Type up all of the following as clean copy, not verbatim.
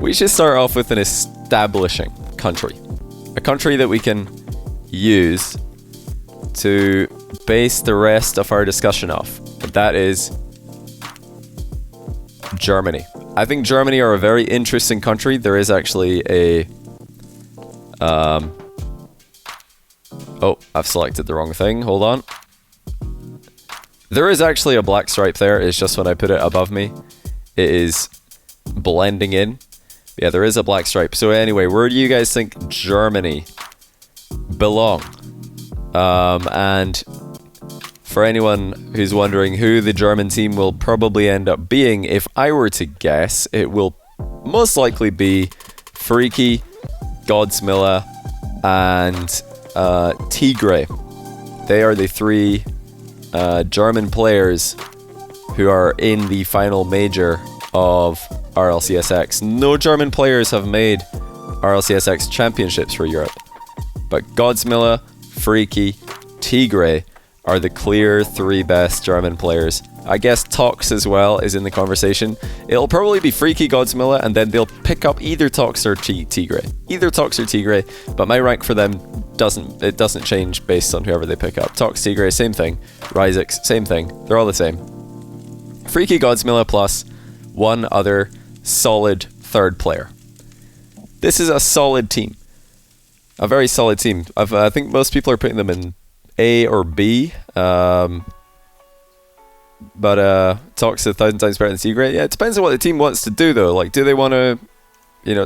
we should start off with an establishing country. A country that we can use to base the rest of our discussion off. And that is Germany. I think Germany are a very interesting country. There is actually a... oh, I've selected the wrong thing. Hold on. There is actually a black stripe there. It's just when I put it above me, it is blending in. Yeah, there is a black stripe. So anyway, where do you guys think Germany belong? And for anyone who's wondering who the German team will probably end up being, if I were to guess, it will most likely be Freaky, Godsmilla, and Tigre. They are the three German players who are in the final major of RLCSX. No German players have made RLCSX championships for Europe, but Godsmilla, Freaky, Tigre are the clear three best German players. I guess Tox as well is in the conversation. It'll probably be Freaky, Godsmilla, and then they'll pick up either Tox or Tigre. Either Tox or Tigre, but my rank for them doesn't change based on whoever they pick up. Tox, Tigre, same thing. Ryzex, same thing. They're all the same. Freaky, Godsmilla plus one other solid third player. This is a solid team. A very solid team. I think most people are putting them in A or B. But Tox is 1,000 times better than Tigre. Yeah, it depends on what the team wants to do though. Like, do they want to...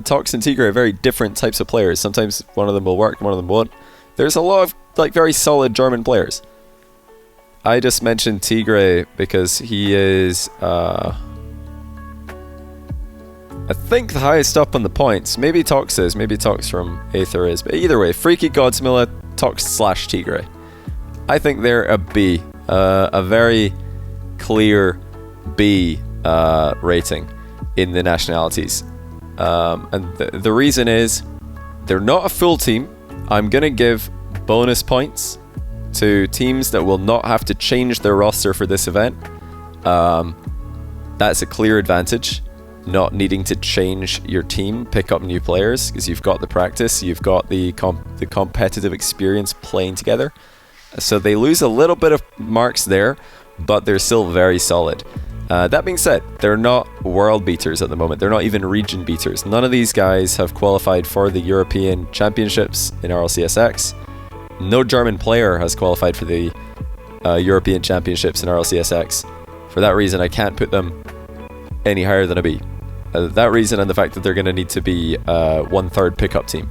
Tox and Tigre are very different types of players. Sometimes one of them will work, one of them won't. There's a lot of very solid German players. I just mentioned Tigre because he is... I think the highest up on the points. Maybe Tox is. Maybe Tox from Aether is. But either way, Freaky, Godsmilla, Tox/Tigre. I think they're a B. A very clear B rating in the nationalities. And the reason is they're not a full team. I'm going to give bonus points to teams that will not have to change their roster for this event. That's a clear advantage. Not needing to change your team, pick up new players, because you've got the practice, you've got the competitive experience playing together. So they lose a little bit of marks there, but they're still very solid. That being said, they're not world beaters at the moment. They're not even region beaters. None of these guys have qualified for the European Championships in RLCSX. No German player has qualified for the European Championships in RLCSX. For that reason, I can't put them any higher than a B. That reason and the fact that they're going to need to be a 1/3 pickup team.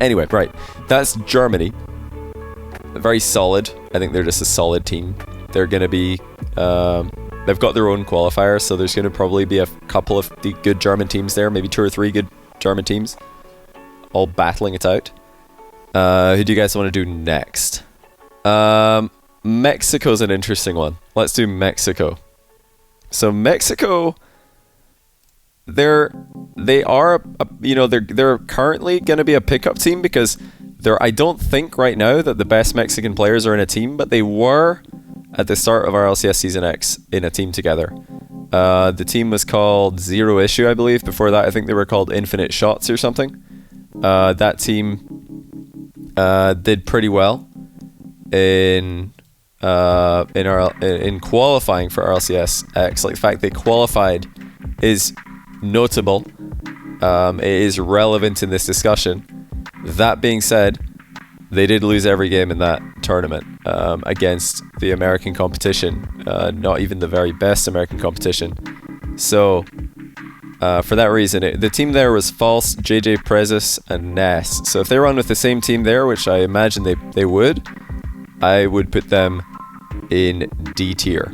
Anyway, right. That's Germany. Very solid. I think they're just a solid team. They're going to be... they've got their own qualifier, so there's going to probably be a couple of the good German teams there. Maybe 2 or 3 good German teams. All battling it out. Who do you guys want to do next? Mexico's an interesting one. Let's do Mexico. So Mexico, they're currently going to be a pickup team because I don't think right now that the best Mexican players are in a team, but they were at the start of our LCS Season X in a team together. The team was called Zero Issue, I believe. Before that, I think they were called Infinite Shots or something. That team did pretty well in qualifying for RLCSX. Like, the fact they qualified is notable. It is relevant in this discussion. That being said, they did lose every game in that tournament against the American competition, not even the very best American competition. So for that reason, the team there was False, JJ Prezis, and Ness. So if they run with the same team there, which I imagine they would, I would put them in D tier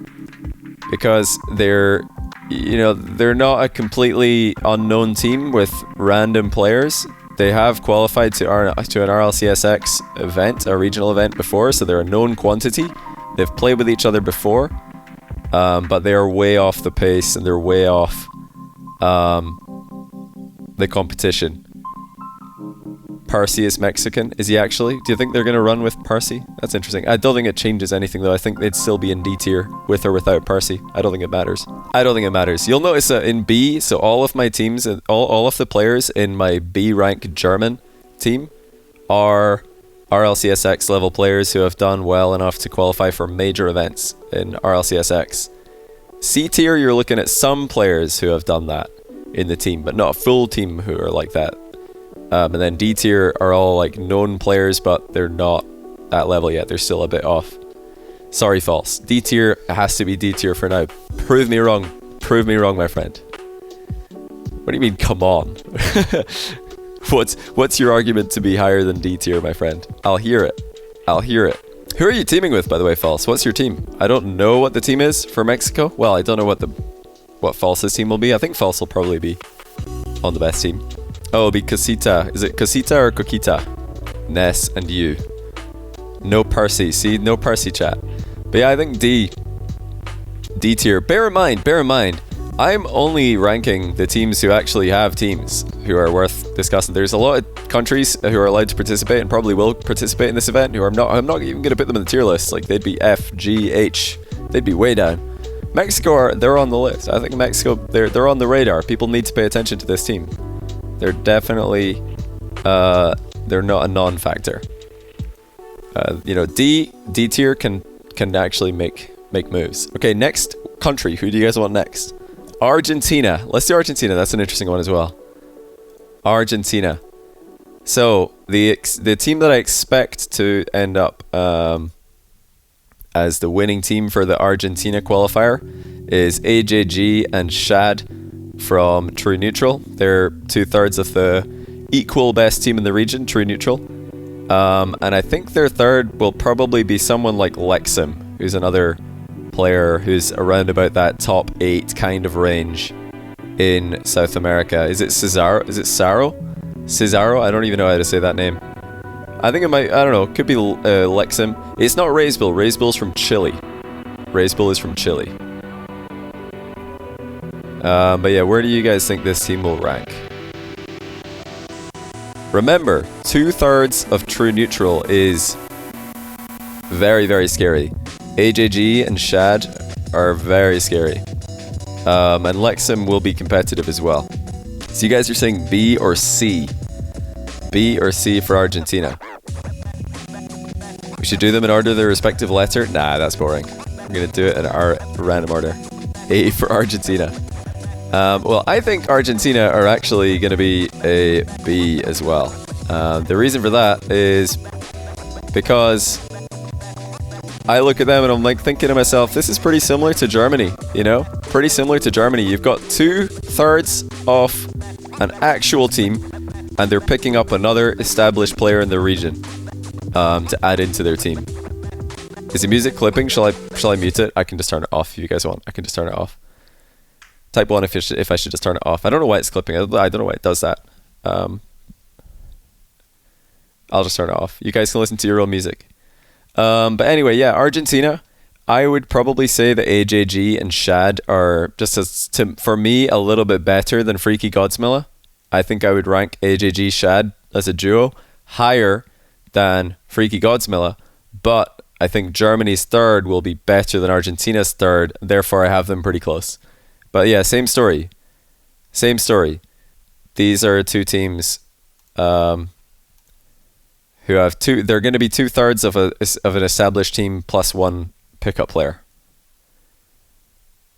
because they're not a completely unknown team with random players. They have qualified to an RLCSX event, a regional event before, so they're a known quantity. They've played with each other before, but they are way off the pace and they're way off the competition. Parsi is Mexican. Is he actually? Do you think they're going to run with Parsi? That's interesting. I don't think it changes anything though. I think they'd still be in D tier with or without Parsi. I don't think it matters. I don't think it matters. You'll notice that in B, so all of my teams and all of the players in my B rank German team are RLCSX level players who have done well enough to qualify for major events in RLCSX. C tier, you're looking at some players who have done that in the team, but not a full team who are like that. And then D tier are all like known players, but they're not at level yet. They're still a bit off. Sorry, false. D tier has to be D tier for now. Prove me wrong. Prove me wrong, my friend. What do you mean, come on? What's your argument to be higher than D tier, my friend? I'll hear it. I'll hear it. Who are you teaming with, by the way, False? What's your team? I don't know what the team is for Mexico. Well, I don't know what False's team will be. I think False will probably be on the best team. Oh, it'll be Casita. Is it Casita or Coquita? Ness and you. No Percy. See, no Percy chat. But yeah, I think D tier. Bear in mind, I'm only ranking the teams who actually have teams who are worth discussing. There's a lot of countries who are allowed to participate and probably will participate in this event who I'm not even going to put them in the tier list. Like, they'd be F, G, H. They'd be way down. Mexico, they're on the list. I think Mexico, they're on the radar. People need to pay attention to this team. They're definitely, they're not a non-factor. D tier can actually make moves. Okay, next country. Who do you guys want next? Argentina. Let's do Argentina. That's an interesting one as well. Argentina. So the team that I expect to end up as the winning team for the Argentina qualifier is AJG and Shad from True Neutral. They're 2/3 of the equal best team in the region, True Neutral. And I think their third will probably be someone like Lexim, who's another player who's around about that top 8 kind of range in South America. Is it Cesaro? Is it Saro? Cesaro? I don't even know how to say that name. I think it might, I don't know, it could be Lexim. It's not Razebill. Razebill's from Chile. Razebill is from Chile. But yeah, where do you guys think this team will rank? Remember, 2/3 of True Neutral is very, very scary. AJG and Shad are very scary. And Lexim will be competitive as well. So you guys are saying B or C? B or C for Argentina? We should do them in order of their respective letter? Nah, that's boring. I'm going to do it in our random order. A for Argentina. Well, I think Argentina are actually going to be a B as well. The reason for that is because I look at them and I'm like thinking to myself, this is pretty similar to Germany, you know? Pretty similar to Germany. You've got 2/3 of an actual team and they're picking up another established player in the region to add into their team. Is the music clipping? Shall I mute it? I can just turn it off if you guys want. I can just turn it off. Type 1 if I should just turn it off. I don't know why it's clipping. I don't know why it does that. I'll just turn it off. You guys can listen to your own music. But anyway, yeah, Argentina. I would probably say that AJG and Shad are just for me a little bit better than Freaky Godsmilla. I think I would rank AJG Shad as a duo higher than Freaky Godsmilla, but I think Germany's third will be better than Argentina's third. Therefore, I have them pretty close. But yeah, same story. Same story. These are two teams who have they're going to be 2/3 of an established team plus one pickup player.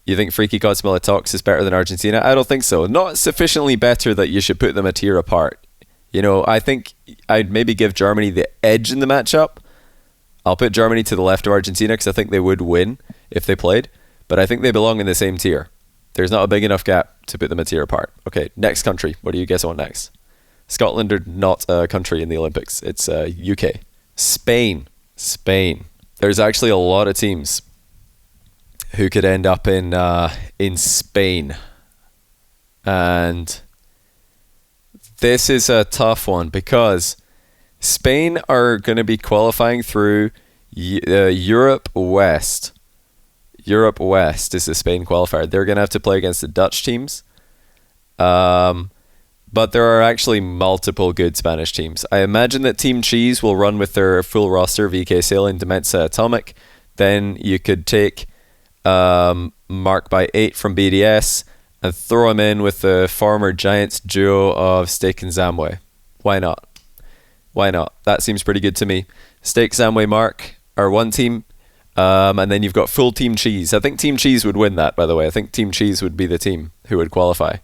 You think Freaky Godsmilla Talks is better than Argentina? I don't think so. Not sufficiently better that you should put them a tier apart. You know, I think I'd maybe give Germany the edge in the matchup. I'll put Germany to the left of Argentina because I think they would win if they played. But I think they belong in the same tier. There's not a big enough gap to put them a tier apart. Okay, next country. What do you guys want next? Scotland are not a country in the Olympics. It's UK. Spain. There's actually a lot of teams who could end up in Spain. And this is a tough one because Spain are going to be qualifying through Europe West. Europe West is the Spain qualifier. They're going to have to play against the Dutch teams. But there are actually multiple good Spanish teams. I imagine that Team Cheese will run with their full roster, VK Sailing, Demensa, Atomic. Then you could take Mark by 8 from BDS, and throw him in with the former Giants duo of Steak and Zamway. Why not? Why not? That seems pretty good to me. Steak, Zamway, Mark are one team. And then you've got full Team Cheese. I think Team Cheese would win that, by the way. I think Team Cheese would be the team who would qualify.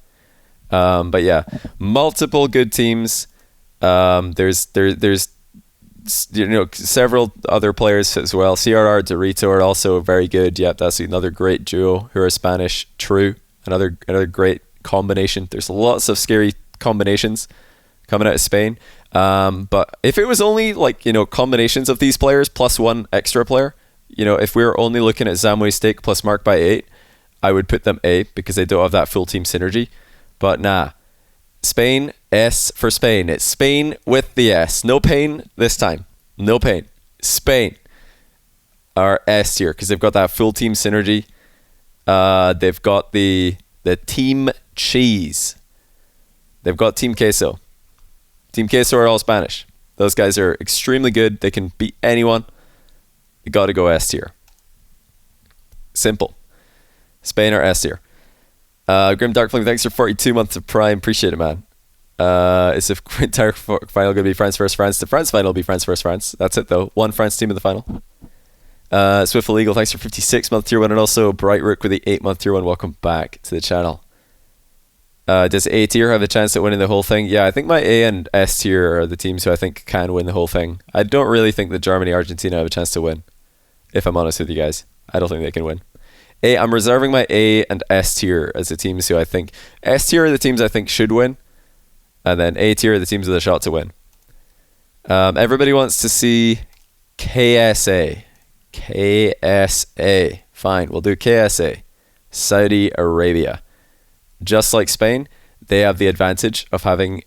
But yeah, multiple good teams. There's several other players as well. CRR, Dorito are also very good. Yep, that's another great duo who are Spanish. True, another great combination. There's lots of scary combinations coming out of Spain. But if it was only combinations of these players plus one extra player, if we were only looking at Zamway, Steak plus Mark by 8, I would put them A because they don't have that full team synergy. But nah. Spain, S for Spain. It's Spain with the S. No pain this time. No pain. Spain are S tier because they've got that full team synergy. They've got the Team Cheese. They've got Team Queso. Team Queso are all Spanish. Those guys are extremely good. They can beat anyone. You got to go S tier. Simple. Spain or S tier. Grim Darkflame, thanks for 42 months of Prime. Appreciate it, man. Is the entire final going to be France versus France? The France final will be France versus France. That's it, though. One France team in the final. Swift Illegal, thanks for 56 month tier 1. And also Bright Rook with the 8 month tier 1. Welcome back to the channel. Does A tier have a chance at winning the whole thing? Yeah, I think my A and S tier are the teams who I think can win the whole thing. I don't really think that Germany, Argentina have a chance to win. If I'm honest with you guys, I don't think they can win. I'm reserving my A and S tier as the teams who I think... S tier are the teams I think should win. And then A tier are the teams with a shot to win. Everybody wants to see KSA. KSA. Fine, we'll do KSA. Saudi Arabia. Just like Spain, they have the advantage of having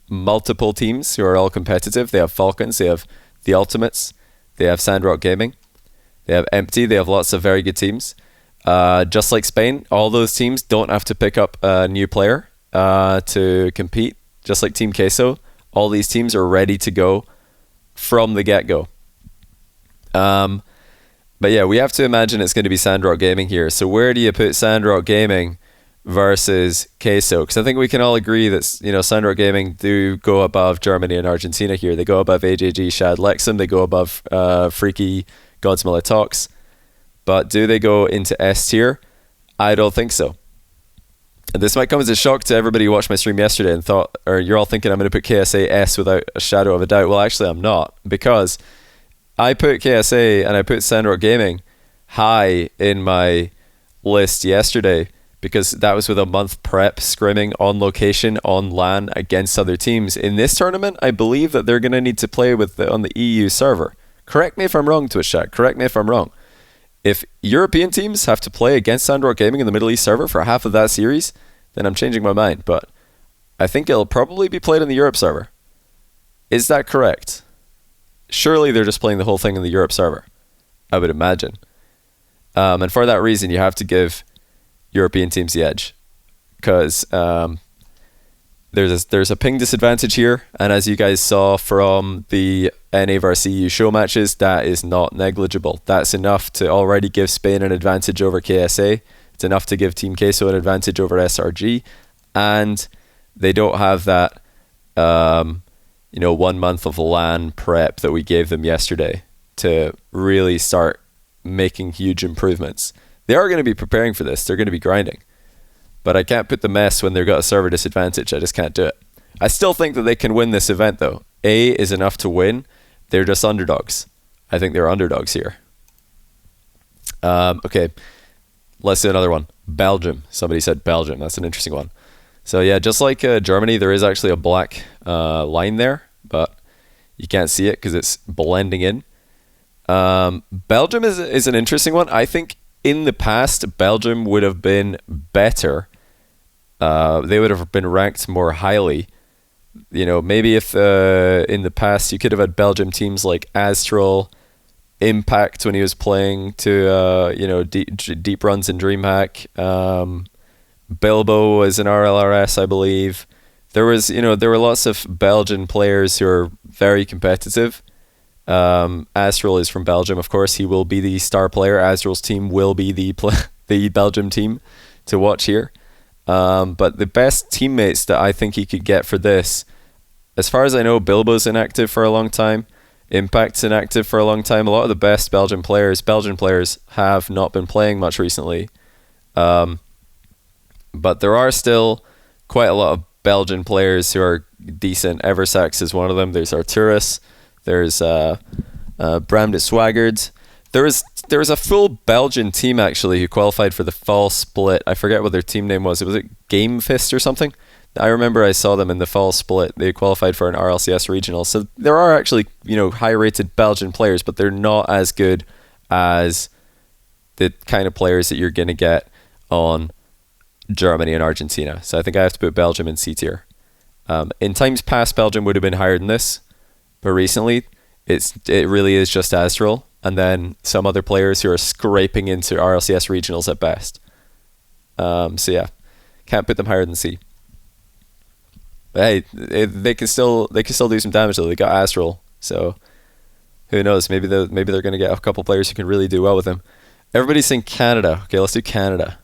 multiple teams who are all competitive. They have Falcons, they have the Ultimates, they have Sandrock Gaming, they have Empty, they have lots of very good teams. Just like Spain, all those teams don't have to pick up a new player to compete. Just like Team Queso, all these teams are ready to go from the get-go. But yeah, we have to imagine it's going to be Sandrock Gaming here. So where do you put Sandrock Gaming versus Queso? Because I think we can all agree that Sandrock Gaming do go above Germany and Argentina here. They go above AJG, Shad, Lexum. They go above Freaky, Godsmiller Talks. But do they go into S tier? I don't think so. And this might come as a shock to everybody who watched my stream yesterday and thought, or you're all thinking I'm going to put KSA S without a shadow of a doubt. Well, actually, I'm not, because I put KSA and I put Sandrock Gaming high in my list yesterday because that was with a month prep scrimming on location on LAN against other teams. In this tournament, I believe that they're going to need to play with on the EU server. Correct me if I'm wrong, Twitch chat. Correct me if I'm wrong. If European teams have to play against Sandrock Gaming in the Middle East server for half of that series, then I'm changing my mind. But I think it'll probably be played in the Europe server. Is that correct? Surely they're just playing the whole thing in the Europe server, I would imagine. And for that reason, you have to give European teams the edge. Because there's a ping disadvantage here. And as you guys saw from the NA vs EU show matches, that is not negligible. That's enough to already give Spain an advantage over KSA. It's enough to give Team Queso an advantage over SRG. And they don't have that 1 month of LAN prep that we gave them yesterday to really start making huge improvements. They are going to be preparing for this. They're going to be grinding. But I can't put the mess when they've got a server disadvantage. I just can't do it. I still think that they can win this event, though. A is enough to win. They're just underdogs. I think they're underdogs here. Okay, let's do another one. Belgium. Somebody said Belgium. That's an interesting one. So yeah, just like Germany, there is actually a black line there, but you can't see it because it's blending in. Belgium is an interesting one. I think in the past, Belgium would have been better. They would have been ranked more highly. Maybe if in the past you could have had Belgium teams like Astral, Impact when he was playing to deep runs in DreamHack. Bilbo was in RLRS, I believe. There were lots of Belgian players who are very competitive. Astral is from Belgium, of course. He will be the star player. Astral's team will be the the Belgium team to watch here. But the best teammates that I think he could get for this, as far as I know, Bilbo's inactive for a long time. Impact's inactive for a long time. A lot of the best Belgian players have not been playing much recently. But there are still quite a lot of Belgian players who are decent. Eversax is one of them. There's Arturus. There's Bram de Swagard. There was a full Belgian team actually who qualified for the fall split. I forget what their team name was. Was it Game Fist or something? I remember I saw them in the fall split. They qualified for an RLCS regional. So there are actually, high-rated Belgian players, but they're not as good as the kind of players that you're going to get on Germany and Argentina. So I think I have to put Belgium in C tier. In times past, Belgium would have been higher than this, but recently it really is just Astral and then some other players who are scraping into RLCS regionals at best. So yeah, can't put them higher than C. But hey, they can still do some damage though. They got Astral, so who knows? Maybe they're going to get a couple players who can really do well with them. Everybody's saying Canada. Okay, let's do Canada.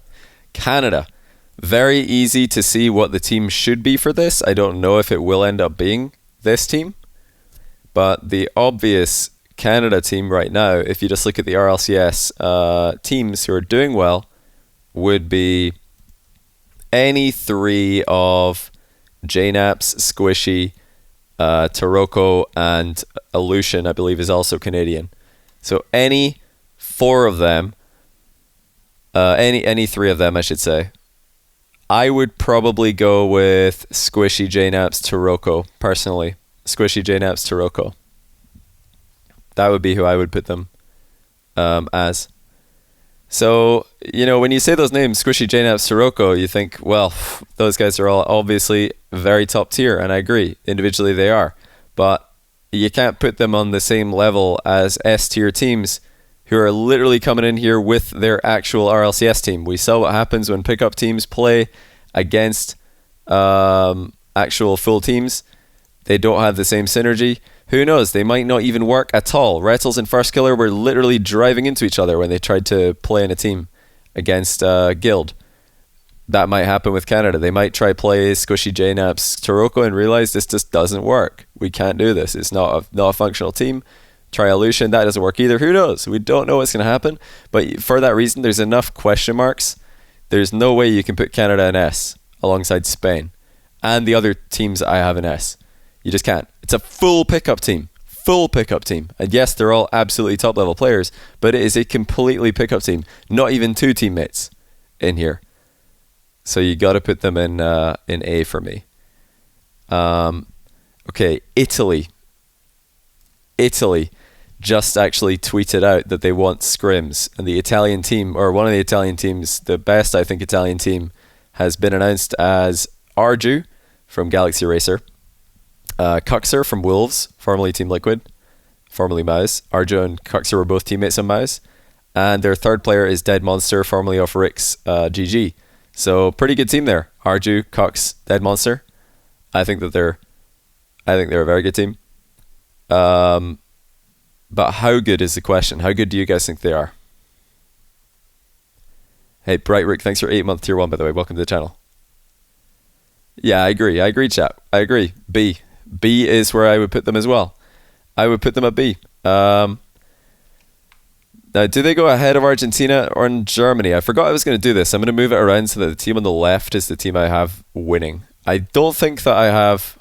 Canada, very easy to see what the team should be for this. I don't know if it will end up being this team, but the obvious Canada team right now, if you just look at the RLCS teams who are doing well, would be any three of JNAPS, Squishy, Taroko, and Aleutian, I believe, is also Canadian. So any four of them, any three of them, I should say. I would probably go with Squishy, JNAPS, Taroko, personally. Squishy, JNAPS, Taroko. That would be who I would put them as. So, when you say those names, Squishy, JNAPS, Taroko, you think, well, those guys are all obviously very top tier, and I agree. Individually, they are. But you can't put them on the same level as S tier teams who are literally coming in here with their actual RLCS team. We saw what happens when pickup teams play against actual full teams. They don't have the same synergy. Who knows? They might not even work at all. Rettles and First Killer were literally driving into each other when they tried to play in a team against Guild. That might happen with Canada. They might try play Squishy, JNAPS, Taroko and realize this just doesn't work. We can't do this. It's not a functional team. Try Aleutian, that doesn't work either. Who knows? We don't know what's going to happen. But for that reason, there's enough question marks. There's no way you can put Canada in S alongside Spain and the other teams that I have in S. You just can't. It's a full pickup team. Full pickup team. And yes, they're all absolutely top level players, but it is a completely pickup team. Not even two teammates in here. So you got to put them in A for me. Okay, Italy. Italy just actually tweeted out that they want scrims, and the Italian team, or one of the Italian teams, the best I think Italian team, has been announced as Arju from Galaxy Racer, Cuxer from Wolves, formerly Team Liquid, formerly Mouse. Arju and Cuxer were both teammates on Mouse, and their third player is Dead Monster, formerly of Rick's GG. So pretty good team there. Arju, Cux, Dead Monster. I think they're a very good team. But how good is the question? How good do you guys think they are? Hey, Bright Rick, thanks for 8-month tier 1, by the way. Welcome to the channel. Yeah, I agree, chat. I agree. B is where I would put them as well. I would put them at B. Now, do they go ahead of Argentina or in Germany? I forgot I was going to do this. I'm going to move it around so that the team on the left is the team I have winning. I don't think that I have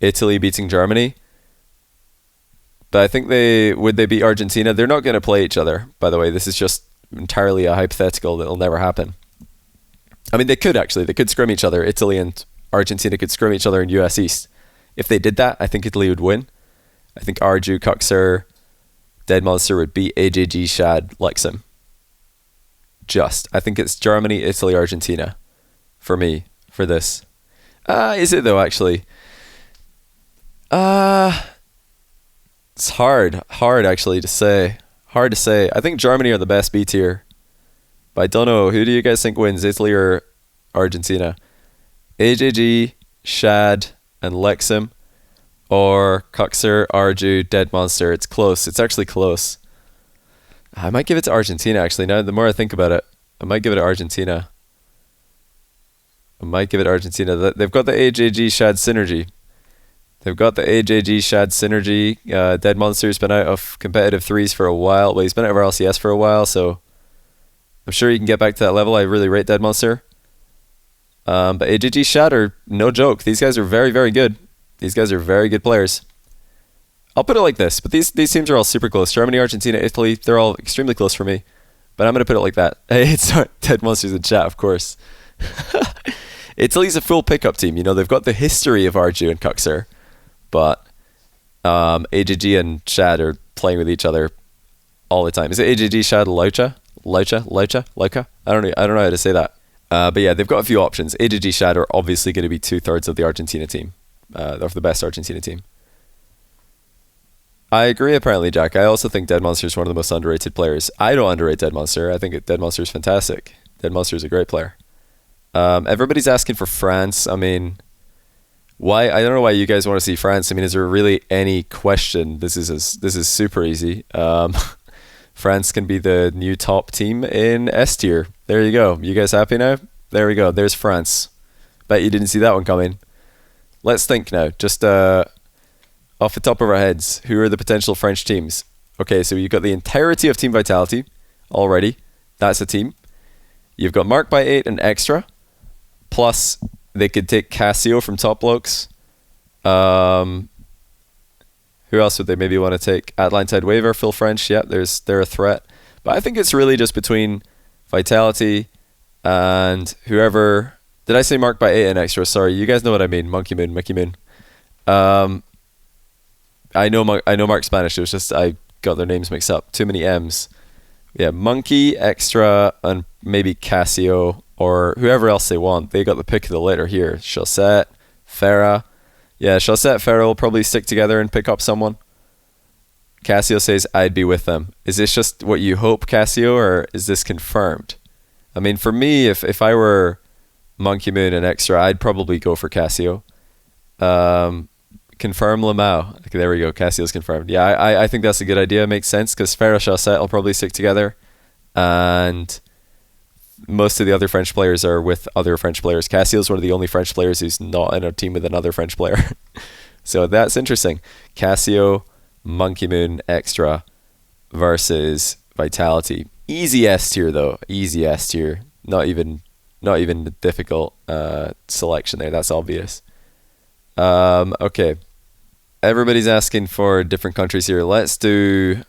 Italy beating Germany. But I think would they beat Argentina? They're not going to play each other, by the way. This is just entirely a hypothetical that will never happen. I mean, they could actually. They could scrim each other. Italy and Argentina could scrim each other in US East. If they did that, I think Italy would win. I think Arju, Cuxer, Dead Monster would beat AJG, Shad, Lexim. I think it's Germany, Italy, Argentina for me, for this. Is it though, actually? It's hard actually to say. Hard to say. I think Germany are the best B tier. But I don't know. Who do you guys think wins, Italy or Argentina? AJG, Shad, and Lexim, or Cuxer, Arju, Dead Monster? It's close. It's actually close. I might give it to Argentina actually. Now, the more I think about it, I might give it to Argentina. They've got the AJG Shad synergy. Dead Monster's been out of competitive threes for a while. Well, he's been out of RLCS for a while, so I'm sure he can get back to that level. I really rate Dead Monster. But AJG Shad are no joke. These guys are very, very good. These guys are very good players. I'll put it like this, but these teams are all super close. Germany, Argentina, Italy, they're all extremely close for me. But I'm going to put it like that. Hey, it's not Dead Monsters in chat, of course. Italy's a full pickup team. You know, they've got the history of Arju and Kuxer. But AJG and Shad are playing with each other all the time. Is it AJG, Shad, Laucha? I don't know how to say that. But yeah, they've got a few options. AJG, Shad are obviously going to be 2/3 of the Argentina team. They're the best Argentina team. I agree, apparently, Jack. I also think Dead Monster is one of the most underrated players. I don't underrate Dead Monster. I think Dead Monster is fantastic. Dead Monster is a great player. Everybody's asking for France. I mean, why? I don't know why you guys want to see France. I mean, is there really any question? This is super easy. France can be the new top team in S tier. There you go. You guys happy now? There we go. There's France. Bet you didn't see that one coming. Let's think now. Just off the top of our heads, who are the potential French teams? Okay, so you've got the entirety of Team Vitality already. That's a team. You've got Mark by 8 and Extra. Plus, they could take Casio from Top Blokes. Who else would they maybe want to take? Atline Tide Waver, Phil French. Yeah, they're a threat. But I think it's really just between Vitality and whoever. Did I say Mark by 8 and Extra? Sorry, you guys know what I mean. Monkey Moon, Mickey Moon. I know Mark Spanish. It was just I got their names mixed up. Too many M's. Yeah, Monkey, Extra, and maybe Casio or whoever else they want. They got the pick of the litter here. Chaussette, Farah. Yeah, Chaussette, Farah will probably stick together and pick up someone. Casio says, I'd be with them. Is this just what you hope, Casio, or is this confirmed? I mean, for me, if I were Monkey Moon and Extra, I'd probably go for Casio. Confirm Lamau. Okay, there we go. Casio's confirmed. Yeah, I think that's a good idea. It makes sense because Farah, Chaussette will probably stick together. And most of the other French players are with other French players. Cassio's one of the only French players who's not in a team with another French player. So that's interesting. Casio, Monkey Moon, Extra versus Vitality. Easy S tier though. Easy S tier. Not even a difficult selection there. That's obvious. Okay. Everybody's asking for different countries here. Let's do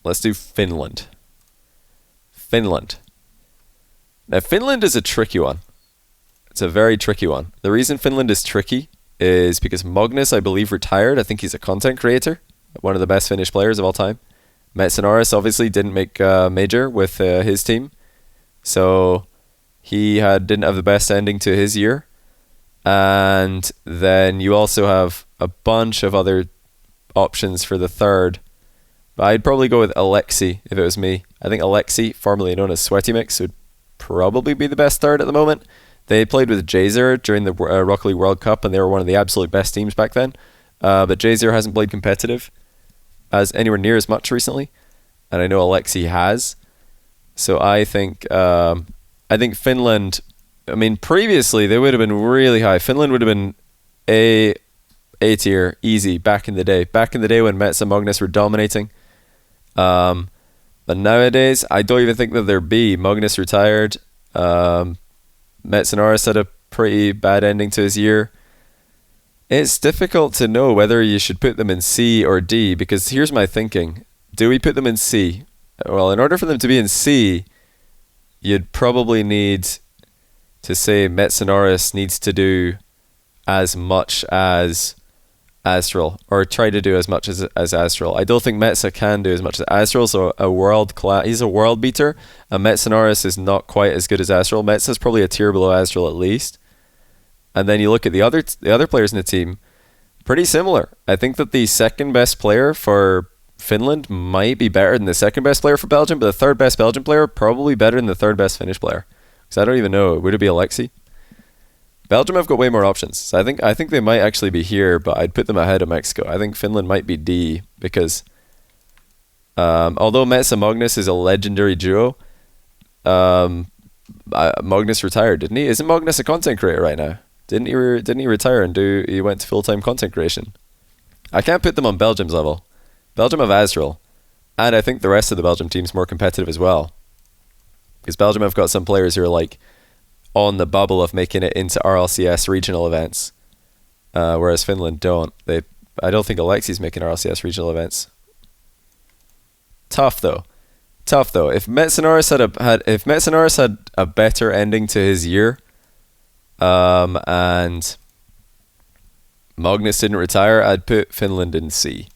Finland. Now, Finland is a tricky one. It's a very tricky one. The reason Finland is tricky is because Magnus, I believe, retired. I think he's a content creator, one of the best Finnish players of all time. Metsonoris obviously didn't make major with his team, so he didn't have the best ending to his year. And then you also have a bunch of other options for the third. But I'd probably go with Alexi if it was me. I think Alexi, formerly known as Sweaty Mix, would probably be the best third at the moment. They played with Jazer during the Rocket League World Cup, and they were one of the absolute best teams back then. But Jazer hasn't played competitive as anywhere near as much recently, and I know Alexi has. So I think Finland. I mean, previously they would have been really high. Finland would have been A tier, easy back in the day. Back in the day when Mets and Magnus were dominating. But nowadays, I don't even think that they're B. Magnus retired. Metsonoris had a pretty bad ending to his year. It's difficult to know whether you should put them in C or D, because here's my thinking. Do we put them in C? Well, in order for them to be in C, you'd probably need to say Metsonoris needs to do as much as Astral, or try to do as much as Astral. I don't think Metsa can do as much as Astral. So he's a world beater, and Metsonoris is not quite as good as Astral. Metsa's probably a tier below Astral at least. And then you look at the other players in the team, pretty similar. I think that the second best player for Finland might be better than the second best player for Belgium, but the third best Belgian player probably better than the third best Finnish player. Because I don't even know. Would it be Alexi? Belgium have got way more options. So I think they might actually be here, but I'd put them ahead of Mexico. I think Finland might be D because although Mets and Magnus is a legendary duo, Magnus retired, didn't he? Isn't Magnus a content creator right now? Didn't he retire and he went to full-time content creation? I can't put them on Belgium's level. Belgium have Azrael, and I think the rest of the Belgium team's more competitive as well. Because Belgium have got some players who are like on the bubble of making it into RLCS regional events, whereas Finland don't. I don't think Alexi's making RLCS regional events. Tough though. If Metsinaris had a better ending to his year, and Magnus didn't retire, I'd put Finland in C.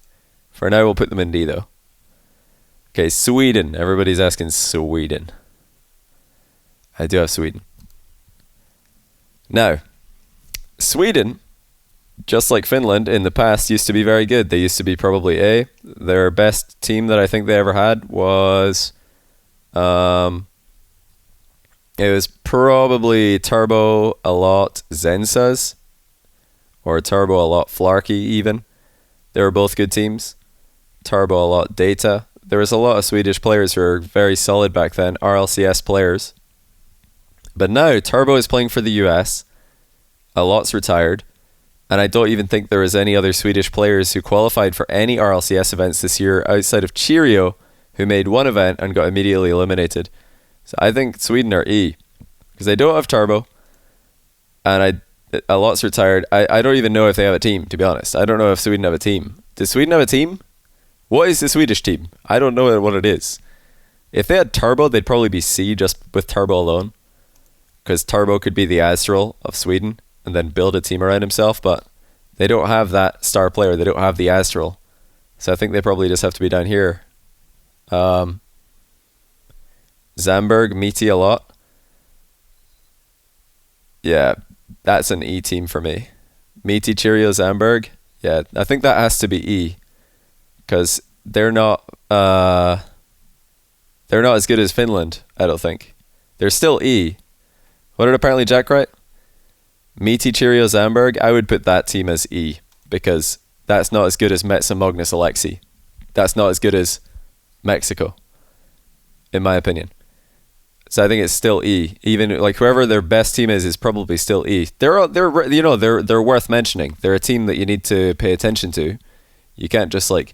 For now, we'll put them in D though. Okay, Sweden. Everybody's asking Sweden. I do have Sweden. Now, Sweden, just like Finland in the past, used to be very good. They used to be probably A. Their best team that I think they ever had was it was probably Turbo a lot Zensas, or Turbo a lot Flarkey even. They were both good teams. Turbo a lot Data. There was a lot of Swedish players who were very solid back then, RLCS players. But now Turbo is playing for the US. A lot's retired. And I don't even think there was any other Swedish players who qualified for any RLCS events this year outside of Cheerio, who made one event and got immediately eliminated. So I think Sweden are E, because they don't have Turbo, and a lot's retired. I don't even know if they have a team, to be honest. I don't know if Sweden have a team. Does Sweden have a team? What is the Swedish team? I don't know what it is. If they had Turbo, they'd probably be C just with Turbo alone, because Turbo could be the Astral of Sweden and then build a team around himself, but they don't have that star player. They don't have the Astral. So I think they probably just have to be down here. Zamberg, Meaty a lot. Yeah, that's an E team for me. Meaty, Cheerio, Zamberg. Yeah, I think that has to be E, because they're not as good as Finland, I don't think. They're still E. What did apparently Jack write? Meaty, Cheerio, Zamberg. I would put that team as E, because that's not as good as Mets and Magnus Alexi. That's not as good as Mexico, in my opinion. So I think it's still E. Even like whoever their best team is probably still E. They're worth mentioning. They're a team that you need to pay attention to. You can't just like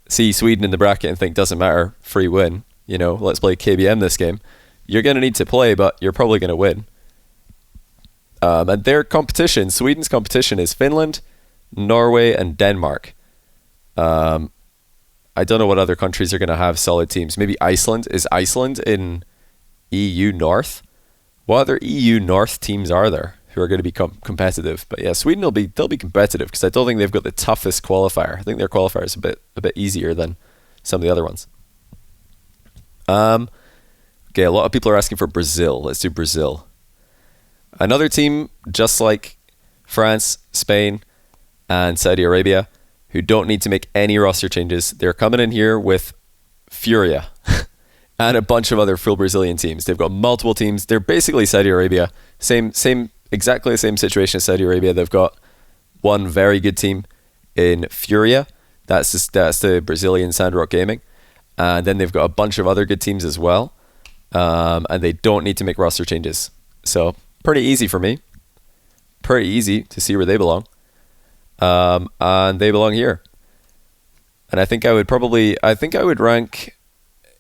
see Sweden in the bracket and think doesn't matter, free win. Let's play KBM this game. You're gonna need to play, but you're probably gonna win. And their competition, Sweden's competition, is Finland, Norway, and Denmark. I don't know what other countries are going to have solid teams. Maybe Iceland. Is Iceland in EU North? What other EU North teams are there who are going to become competitive? But yeah, Sweden they'll be competitive, because I don't think they've got the toughest qualifier. I think their qualifier is a bit easier than some of the other ones. Okay, a lot of people are asking for Brazil. Let's do Brazil. Another team just like France, Spain, and Saudi Arabia, who don't need to make any roster changes. They're coming in here with Furia and a bunch of other full Brazilian teams. They've got multiple teams. They're basically Saudi Arabia. Exactly the same situation as Saudi Arabia. They've got one very good team in Furia. That's the Brazilian Sandrock Gaming. And then they've got a bunch of other good teams as well. And they don't need to make roster changes. So pretty easy for me. Pretty easy to see where they belong. And they belong here. And I think I would rank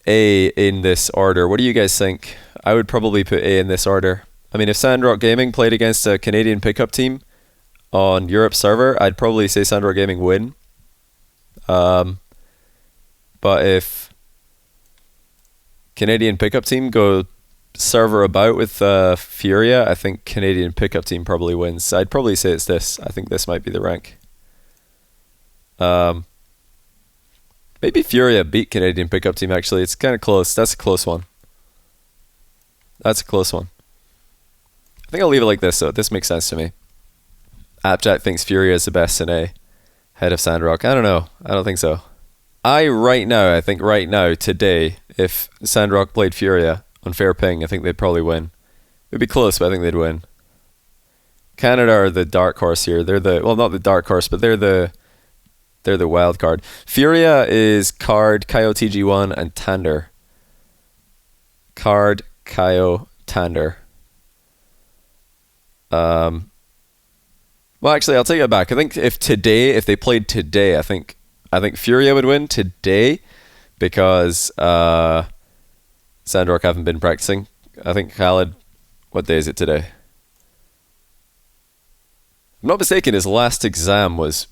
A in this order. What do you guys think? I would probably put A in this order. I mean, if Sandrock Gaming played against a Canadian pickup team on Europe server, I'd probably say Sandrock Gaming win. But if Canadian pickup team go server about with Furia, I think Canadian pickup team probably wins. I'd probably say it's this. I think this might be the rank. Maybe Furia beat Canadian pickup team, actually. It's kind of close. That's a close one. I think I'll leave it like this, though. This makes sense to me. Appjack thinks Furia is the best in A, head of Sandrock. I don't know. I don't think so. I think right now, today, if Sandrock played Furia on fair ping, I think they'd probably win. It'd be close, but I think they'd win. Canada are the dark horse here. They're not the dark horse, but they're the wild card. Furia is Card, Kaio TG1, and Tander. Card, Kaio, Tander. Well, actually, I'll take it back. I think if they played today, I think Furia would win today because Sandrock haven't been practicing. I think Khaled, what day is it today? If I'm not mistaken, his last exam was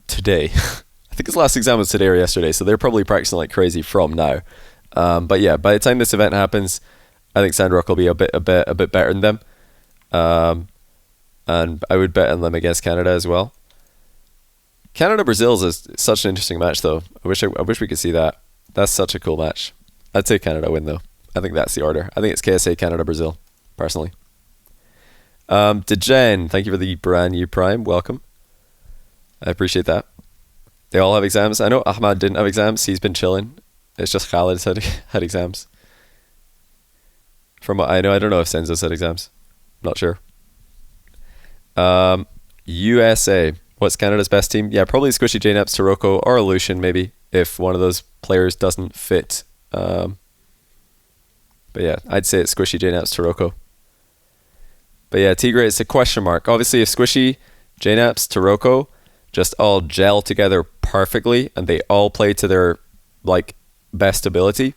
today. I think his last exam was today or yesterday, so they're probably practicing like crazy from now. But yeah, by the time this event happens, I think Sandrock will be a bit better than them. And I would bet on them against Canada as well. Canada-Brazil is such an interesting match, though. I wish we could see that. That's such a cool match. I'd say Canada win, though. I think that's the order. I think it's KSA, Canada-Brazil, personally. Dejen, thank you for the brand new Prime. Welcome. I appreciate that. They all have exams. I know Ahmad didn't have exams. He's been chilling. It's just Khaled had exams. From what I know, I don't know if Senzo's had exams. Not sure. USA. What's Canada's best team? Yeah, probably Squishy, JNaps, Taroko, or Lucian maybe, if one of those players doesn't fit. But yeah, I'd say it's Squishy, JNaps, Taroko. But yeah, Tigre, it's a question mark. Obviously, if Squishy, JNaps, Taroko just all gel together perfectly and they all play to their like best ability,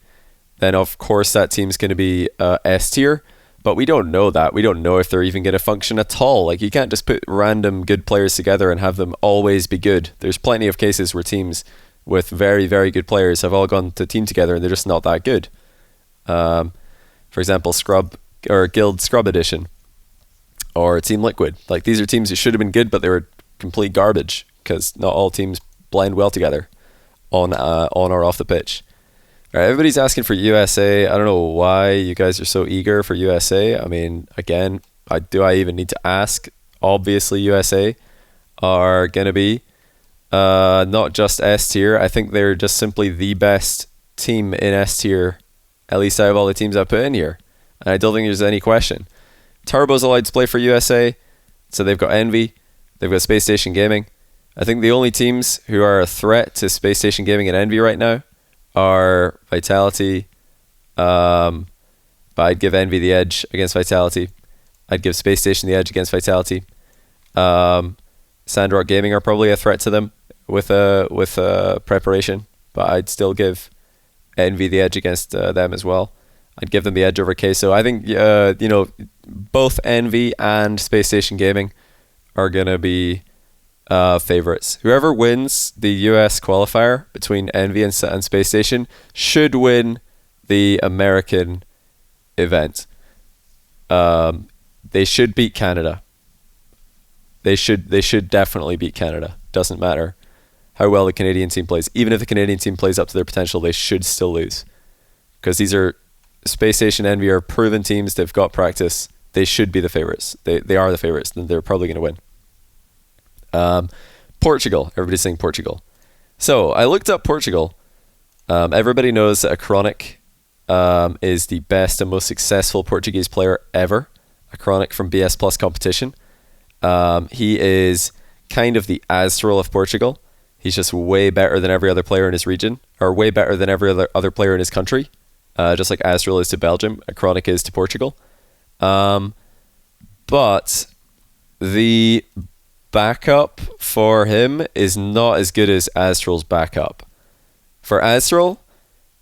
then of course that team's going to be S tier. But we don't know that. We don't know if they're even going to function at all. Like, you can't just put random good players together and have them always be good. There's plenty of cases where teams with very, very good players have all gone to team together and they're just not that good. For example, Scrub or Guild Scrub Edition or Team Liquid. Like, these are teams that should have been good, but they were complete garbage because not all teams blend well together on or off the pitch. All right, everybody's asking for USA. I don't know why you guys are so eager for USA. I mean, again, do I even need to ask? Obviously, USA are going to be not just S tier. I think they're just simply the best team in S tier, at least out of all the teams I put in here. And I don't think there's any question. Turbo's allowed to play for USA, so they've got Envy. They've got Space Station Gaming. I think the only teams who are a threat to Space Station Gaming and Envy right now are Vitality, but I'd give Envy the edge against Vitality. I'd give Space Station the edge against Vitality. Sandrock Gaming are probably a threat to them with preparation, but I'd still give Envy the edge against them as well. I'd give them the edge over Queso. I think both Envy and Space Station Gaming are gonna be favorites. Whoever wins the US qualifier between Envy and Space Station should win the American event. They should beat Canada. They should definitely beat Canada. Doesn't matter how well the Canadian team plays. Even if the Canadian team plays up to their potential, they should still lose. Because these are Space Station, Envy are proven teams. They've got practice. They should be the favorites. They are the favorites, and they're probably going to win. Portugal. Everybody's saying Portugal. So I looked up Portugal. Everybody knows that Acronic is the best and most successful Portuguese player ever. Acronic from BS Plus competition. He is kind of the Azrael of Portugal. He's just way better than every other player in his region, or way better than every other player in his country. Just like Azrael is to Belgium, Acronic is to Portugal. But the backup for him is not as good as Astral's backup. For Astral,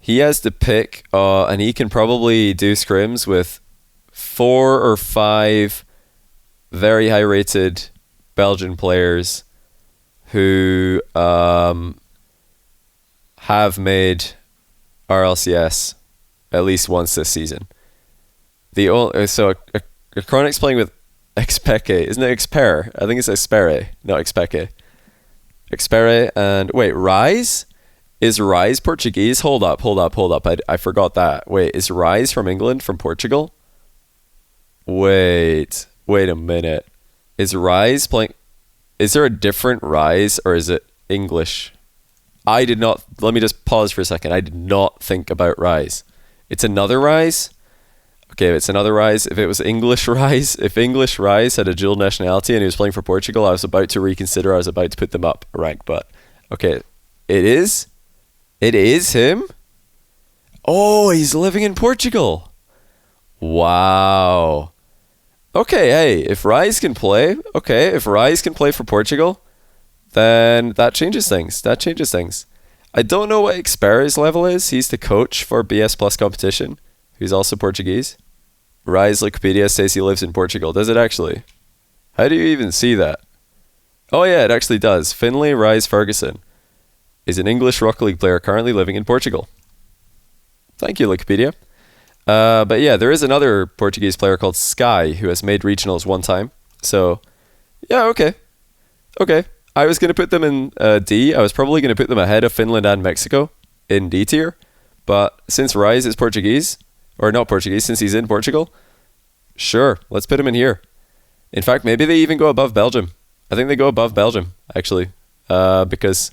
he has to pick, and he can probably do scrims with 4 or 5 very high rated Belgian players who have made RLCS at least once this season. Chronic's playing with Expeke. Isn't it Expere? I think it's Expere, not Expeke. Expere and... Wait, Rise? Is Rise Portuguese? Hold up. I forgot that. Wait, is Rise from England, from Portugal? Wait a minute. Is Rise playing... Is there a different Rise, or is it English? I did not... Let me just pause for a second. I did not think about Rise. It's another Rise? Okay, it's another Rise. If it was English Rise, if English Rise had a dual nationality and he was playing for Portugal, I was about to reconsider. I was about to put them up a rank, but okay. It is him? Oh, he's living in Portugal. Wow. Okay, hey, if Rise can play, for Portugal, then that changes things. That changes things. I don't know what Xpera's level is. He's the coach for BS Plus competition, who's also Portuguese. Rise Wikipedia says he lives in Portugal. Does it actually? How do you even see that? Oh yeah, it actually does. Finlay Rise Ferguson is an English Rocket League player currently living in Portugal. Thank you, Wikipedia. But yeah, there is another Portuguese player called Sky who has made regionals one time. So, yeah, okay. Okay. I was going to put them in D. I was probably going to put them ahead of Finland and Mexico in D tier. But since Rise is Portuguese, or not Portuguese, since he's in Portugal, sure, let's put him in here. In fact, maybe they even go above Belgium. I think they go above Belgium, actually. Because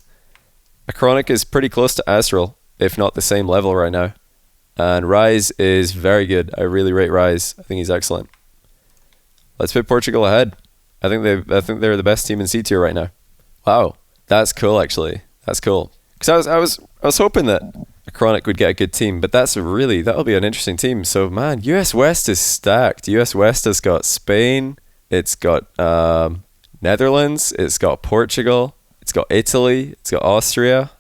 Acronic is pretty close to Astral, if not the same level right now. And Rise is very good. I really rate Rise. I think he's excellent. Let's put Portugal ahead. I think they're the best team in C tier right now. Wow, that's cool. Actually, that's cool. Because I was hoping that Acronic would get a good team, but that'll be an interesting team. So man, US West is stacked. US West has got Spain. It's got Netherlands. It's got Portugal. It's got Italy. It's got Austria.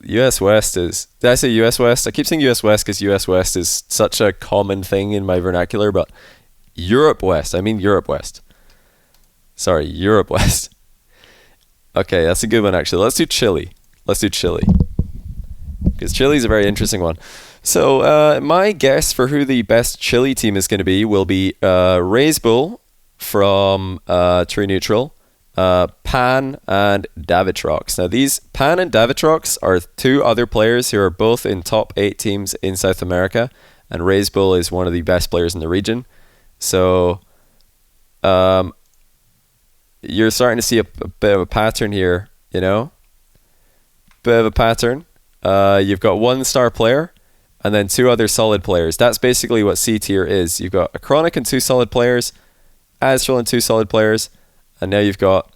US West is... Did I say US West? I keep saying US West because US West is such a common thing in my vernacular, but Europe West. I mean Europe West. Sorry, Europe West. Okay, that's a good one actually. Let's do Chile. Because Chile's a very interesting one. So my guess for who the best Chile team is going to be will be Raise Bull from True Neutral, Pan and Davitrox. Now these Pan and Davitrox are two other players who are both in top 8 teams in South America, and Raise Bull is one of the best players in the region. So you're starting to see a bit of a pattern here, you know? Bit of a pattern. You've got 1-star player and then 2 other solid players. That's basically what C tier is. You've got Acronic and 2 solid players, Astral and 2 solid players, and now you've got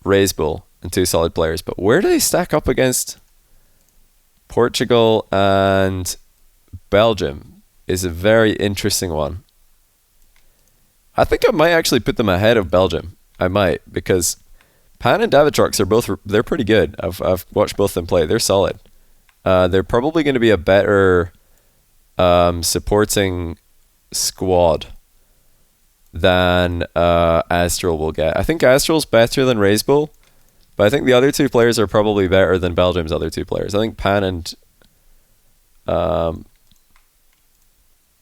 Raise Bull and 2 solid players. But where do they stack up against Portugal and Belgium is a very interesting one. I think I might actually put them ahead of Belgium. I might, because Pan and Davitrox they're pretty good. I've watched both of them play. They're solid. They're probably going to be a better supporting squad than Astral will get. I think Astral's better than Raise Bull, but I think the other 2 players are probably better than Belgium's other 2 players. I think Pan and Pan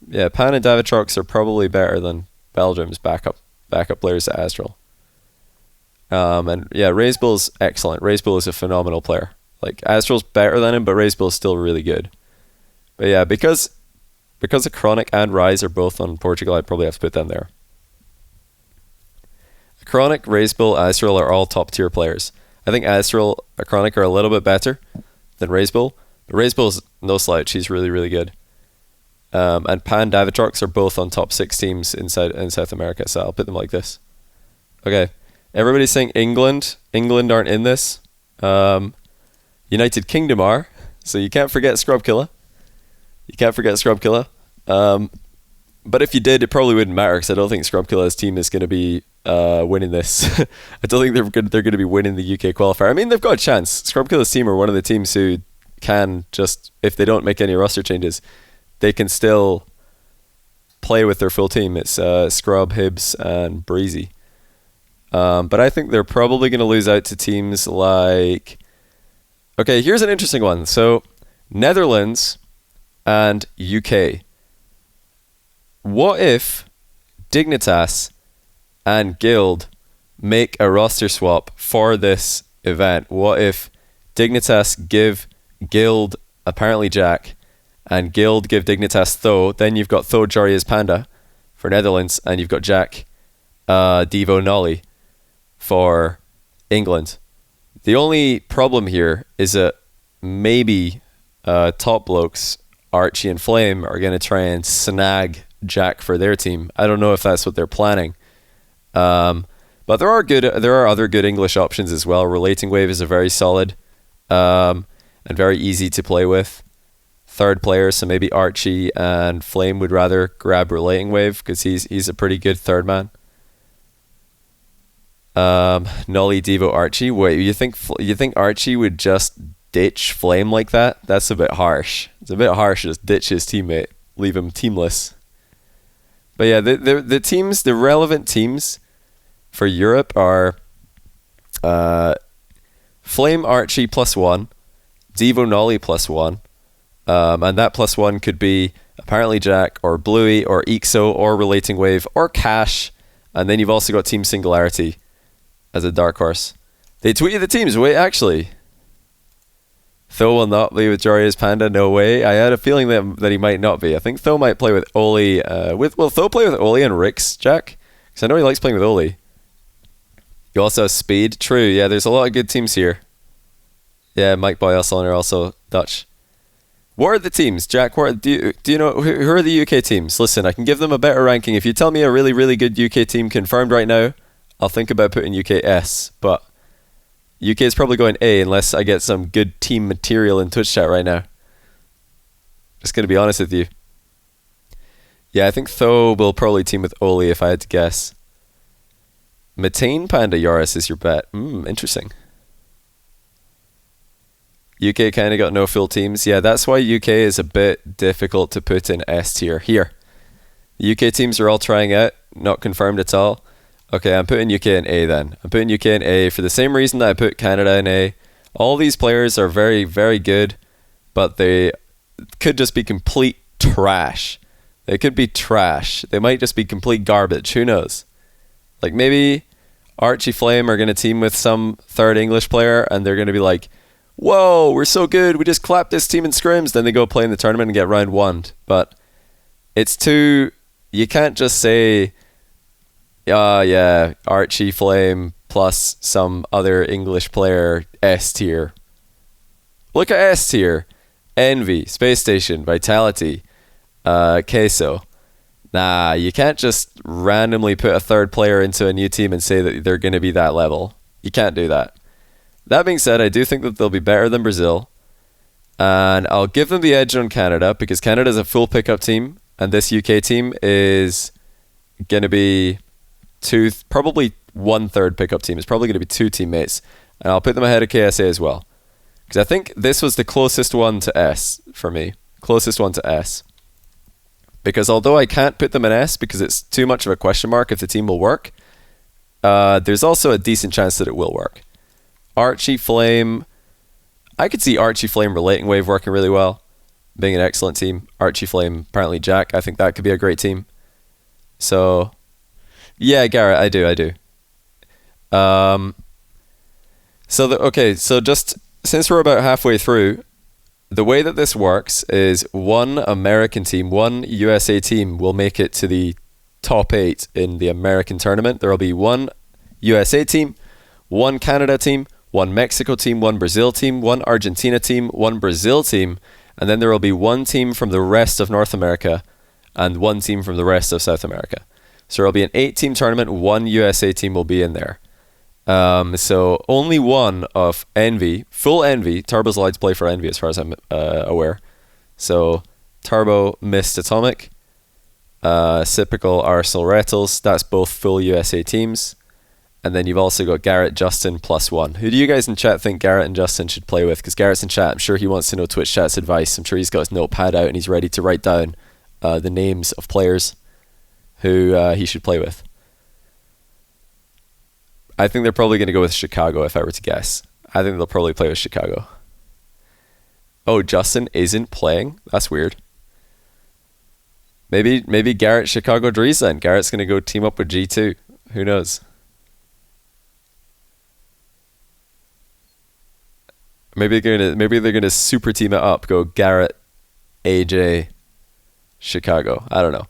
and Davitrox are probably better than Belgium's backup players to Astral. And yeah, Raise Bull's excellent. Raise Bull is a phenomenal player. Like, Astral's better than him, but Raise Bull's still really good. But yeah, because Acronic and Rise are both on Portugal, I'd probably have to put them there. Acronic, Raise Bull, Astral are all top tier players. I think Astral, Acronic are a little bit better than Raise Bull. But Raise Bull's no slouch. He's really, really good. And Pan Davitrox are both on top 6 teams in South America, so I'll put them like this. Okay, everybody's saying England. England aren't in this. United Kingdom are, so you can't forget Scrubkilla. But if you did, it probably wouldn't matter, because I don't think Scrubkilla's team is going to be winning this. I don't think they're going to be winning the UK qualifier. I mean, they've got a chance. Scrubkilla's team are one of the teams who can just, if they don't make any roster changes, they can still play with their full team. It's Scrub, Hibbs, and Breezy. But I think they're probably going to lose out to teams like... Okay, here's an interesting one. So, Netherlands and UK. What if Dignitas and Guild make a roster swap for this event? What if Dignitas give Guild apparently Jack, and Guild give Dignitas Tho? Then you've got Tho Jaria's Panda for Netherlands, and you've got Jack Devo Nolly for England. The only problem here is that maybe top blokes Archie and Flame are going to try and snag Jack for their team. I don't know if that's what they're planning. But there are other good English options as well. Relating Wave is a very solid and very easy to play with. third player, so maybe Archie and Flame would rather grab Relating Wave because he's a pretty good third man. Nolly, Devo, Archie. Wait, you think Archie would just ditch Flame like that? That's a bit harsh. It's a bit harsh to just ditch his teammate, leave him teamless. But yeah, the teams, the relevant teams for Europe are Flame, Archie +1, Devo, Nolly +1, and that +1 could be apparently Jack or Bluey or Ixo or Relating Wave or Cash, and then you've also got Team Singularity as a dark horse. They tweeted the teams. Wait, actually, Tho will not be with Joria's Panda. No way. I had a feeling that he might not be. I think Tho might play with Oli. Will Tho play with Oli and Rix, Jack? Because I know he likes playing with Oli. You also have Speed. True. Yeah, there's a lot of good teams here. Yeah, Mike Boy are also Dutch. What are the teams, Jack? Do you know who are the UK teams? Listen, I can give them a better ranking. If you tell me a really, really good UK team confirmed right now, I'll think about putting UK S, but UK is probably going A unless I get some good team material in Twitch chat right now. Just going to be honest with you. Yeah, I think Tho will probably team with Oli if I had to guess. Methane Panda Yoris is your bet. Interesting. UK kind of got no full teams. Yeah, that's why UK is a bit difficult to put in S tier. Here. The UK teams are all trying out, not confirmed at all. Okay, I'm putting UK in A then. I'm putting UK in A for the same reason that I put Canada in A. All these players are very, very good, but they could just be complete trash. They could be trash. They might just be complete garbage. Who knows? Like maybe Archie Flame are going to team with some third English player and they're going to be like, whoa, we're so good. We just clapped this team in scrims. Then they go play in the tournament and get round 1. But it's too... You can't just say... yeah, Archie Flame plus some other English player S tier. Look at S tier. Envy, Space Station, Vitality, Queso. Nah, you can't just randomly put a third player into a new team and say that they're going to be that level. You can't do that. That being said, I do think that they'll be better than Brazil. And I'll give them the edge on Canada because Canada's a full pickup team. And this UK team is going to be... probably 1/3 pickup team. It's probably going to be 2 teammates, and I'll put them ahead of KSA as well because I think this was the closest one to S for me. Closest one to S, because although I can't put them in S because it's too much of a question mark if the team will work, there's also a decent chance that it will work. Archie Flame, I could see Archie Flame Relating Wave working really well, being an excellent team. Archie Flame, apparently Jack, I think that could be a great team. So yeah, Garrett, I do. So just since we're about halfway through, the way that this works is one American team, one USA team will make it to the top 8 in the American tournament. There will be one USA team, one Canada team, one Mexico team, one Brazil team, one Argentina team, one Brazil team, and then there will be one team from the rest of North America and one team from the rest of South America. So there'll be an 8-team tournament. One USA team will be in there. So only one of Envy, full Envy. Turbo's allowed to play for Envy as far as I'm aware. So Turbo, Mist, Atomic, Cypical, Arsenal, Rettles. That's both full USA teams. And then you've also got Garrett, Justin, +1. Who do you guys in chat think Garrett and Justin should play with? Because Garrett's in chat. I'm sure he wants to know Twitch chat's advice. I'm sure he's got his notepad out and he's ready to write down the names of players who he should play with. I think they're probably going to go with Chicago if I were to guess. I think they'll probably play with Chicago. Oh, Justin isn't playing? That's weird. Maybe Garrett, Chicago Drees then. Garrett's going to go team up with G2. Who knows? Maybe they're gonna super team it up. Go Garrett, AJ, Chicago. I don't know.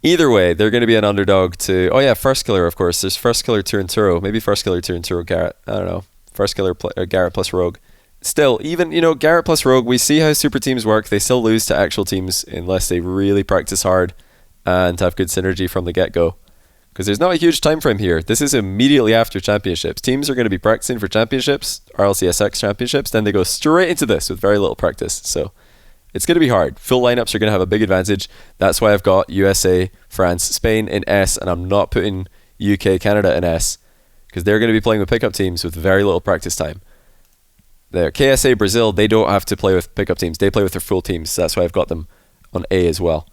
Either way, they're going to be an underdog to... Oh yeah, First Killer, of course. There's First Killer, Turinturo. Maybe First Killer, Turinturo, Garrett. I don't know. First Killer, Garrett plus Rogue. Still, even, Garrett plus Rogue, we see how super teams work. They still lose to actual teams unless they really practice hard and have good synergy from the get-go. Because there's not a huge time frame here. This is immediately after championships. Teams are going to be practicing for championships, RLCSX championships, then they go straight into this with very little practice. So It's going to be hard. Full lineups are going to have a big advantage. That's why I've got USA, France, Spain in S, and I'm not putting UK, Canada in S, because they're going to be playing with pickup teams with very little practice time. The KSA, Brazil, they don't have to play with pickup teams. They play with their full teams. So that's why I've got them on A as well.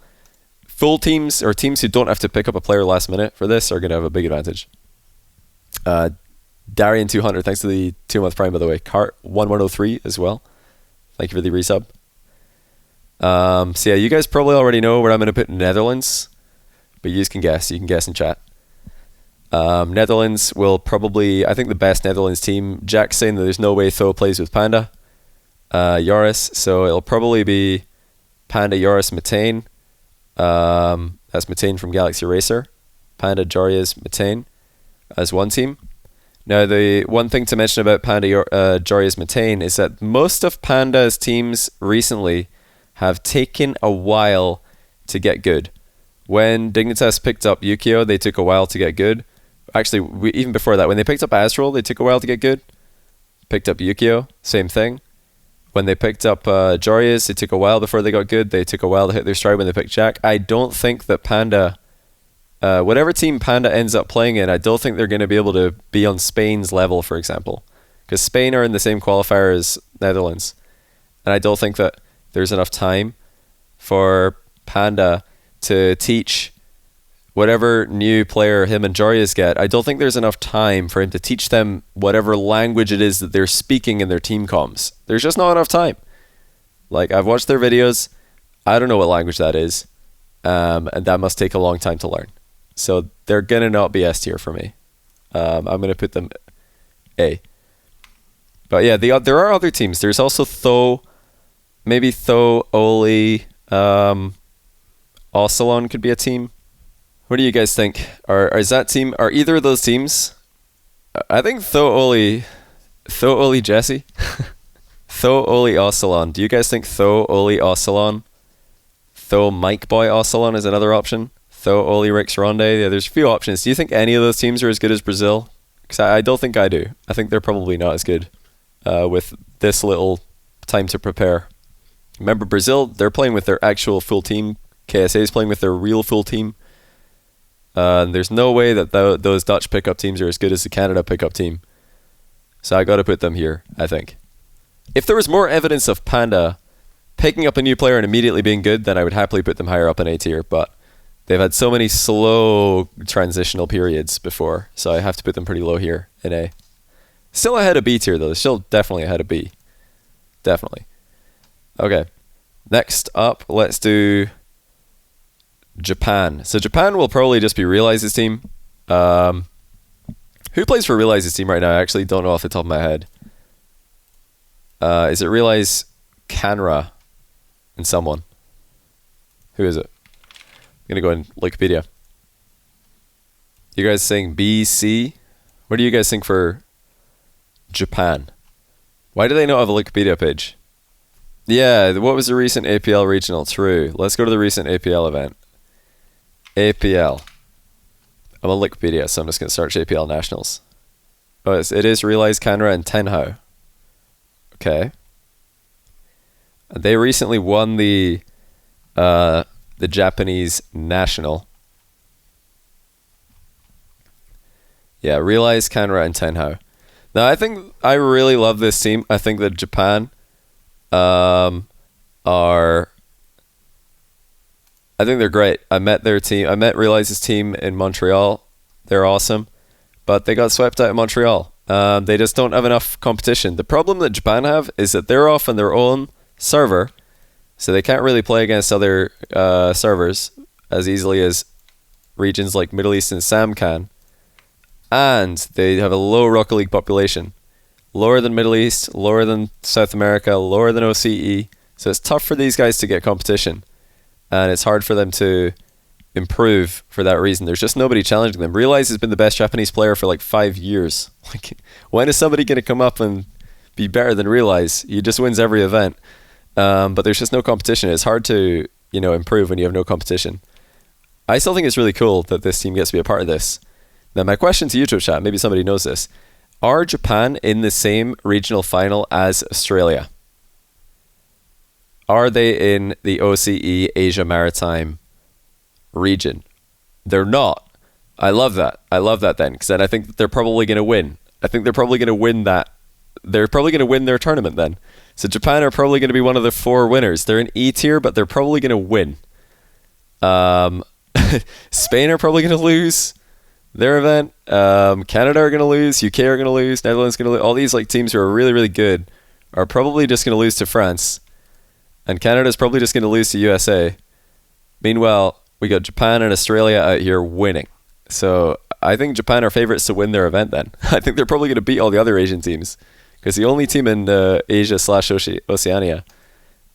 Full teams, or teams who don't have to pick up a player last minute for this, are going to have a big advantage. Darian 200, thanks to the 2-month prime, by the way. Cart 1103 as well. Thank you for the resub. So yeah, you guys probably already know where I'm going to put Netherlands, but you can guess. You can guess in chat. Netherlands will probably, I think the best Netherlands team. Jack's saying that there's no way Tho plays with Panda. Joris, so it'll probably be Panda, Joris, Metain. That's Metain from Galaxy Racer. Panda, Jorias, Metain as one team. Now, the one thing to mention about Panda, Jorias, Metain is that most of Panda's teams recently have taken a while to get good. When Dignitas picked up Yukio, they took a while to get good. Actually, even before that, when they picked up Astral, they took a while to get good. Picked up Yukio, same thing. When they picked up Jorias, it took a while before they got good. They took a while to hit their stride when they picked Jack. I don't think that Panda, whatever team Panda ends up playing in, I don't think they're going to be able to be on Spain's level, for example. Because Spain are in the same qualifier as Netherlands. And I don't think that there's enough time for Panda to teach whatever new player him and Jorias get. I don't think there's enough time for him to teach them whatever language it is that they're speaking in their team comms. There's just not enough time. Like, I've watched their videos. I don't know what language that is. And that must take a long time to learn. So they're going to not be S tier for me. I'm going to put them A. But yeah, there are other teams. There's also Tho. Maybe Tho, Oli, Ocelon could be a team. What do you guys think? Are either of those teams? I think Tho, Oli, Jesse. Tho, Oli, Ocelon. Do you guys think Tho, Oli, Ocelon? Tho, Mike Boy, Ocelon is another option. Tho, Oli, Rix, Ronde. Yeah, there's a few options. Do you think any of those teams are as good as Brazil? Because I don't think I do. I think they're probably not as good with this little time to prepare. Remember, Brazil, they're playing with their actual full team. KSA is playing with their real full team. And there's no way that those Dutch pickup teams are as good as the Canada pickup team. So I got to put them here, I think. If there was more evidence of Panda picking up a new player and immediately being good, then I would happily put them higher up in A tier. But they've had so many slow transitional periods before, so I have to put them pretty low here in A. Still ahead of B tier, though. Still definitely ahead of B. Definitely. Okay. Next up, let's do Japan. So Japan will probably just be Realize's team. Who plays for Realize's team right now? I actually don't know off the top of my head. Is it Realize, Canra, and someone? Who is it? I'm going to go in Wikipedia. You guys saying B, C? What do you guys think for Japan? Why do they not have a Wikipedia page? Yeah, what was the recent APL regional? True. Let's go to the recent APL event. APL. I'm on Wikipedia, so I'm just going to search APL Nationals. Oh, it is Realize, Canra, and Tenhou. Okay. They recently won the Japanese National. Yeah, Realize, Canra, and Tenhou. Now, I really love this team. I think that Japan I think they're great. I met their team. I met Realize's team in Montreal. They're awesome, but they got swept out of Montreal. They just don't have enough competition. The problem that Japan have is that they're off on their own server, so they can't really play against other servers as easily as regions like Middle East and SAM can. And they have a low Rocket League population. Lower than Middle East, lower than South America, lower than OCE. So it's tough for these guys to get competition. And it's hard for them to improve for that reason. There's just nobody challenging them. Realize has been the best Japanese player for like 5 years. Like, when is somebody going to come up and be better than Realize? He just wins every event. But there's just no competition. It's hard to, improve when you have no competition. I still think it's really cool that this team gets to be a part of this. Now, my question to YouTube chat, maybe somebody knows this. Are Japan in the same regional final as Australia? are they in the OCE Asia Maritime region? They're not. I love that. I love that then, because then I think that they're probably going to win. I think they're probably going to win that. They're probably going to win their tournament then. So Japan are probably going to be one of the 4 winners. They're in E tier, but they're probably going to win. Spain are probably going to lose their event. Canada are going to lose. UK are going to lose. Netherlands going to lose. All these like teams who are really, really good are probably just going to lose to France. And Canada's probably just going to lose to USA. Meanwhile, we got Japan and Australia out here winning. So I think Japan are favorites to win their event then. I think they're probably going to beat all the other Asian teams. Because the only team in Asia/Oceania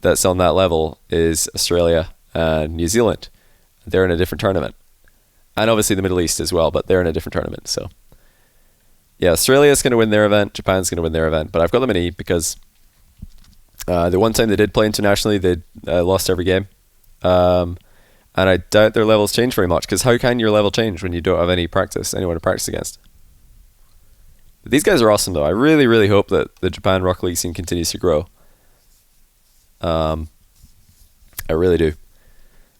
that's on that level is Australia and New Zealand. They're in a different tournament. And obviously the Middle East as well, but they're in a different tournament. So yeah, Australia's going to win their event. Japan's going to win their event. But I've got them in E because the one time they did play internationally, they lost every game. And I doubt their levels change very much, because how can your level change when you don't have anyone to practice against? But these guys are awesome, though. I really, really hope that the Japan Rocket League scene continues to grow. I really do.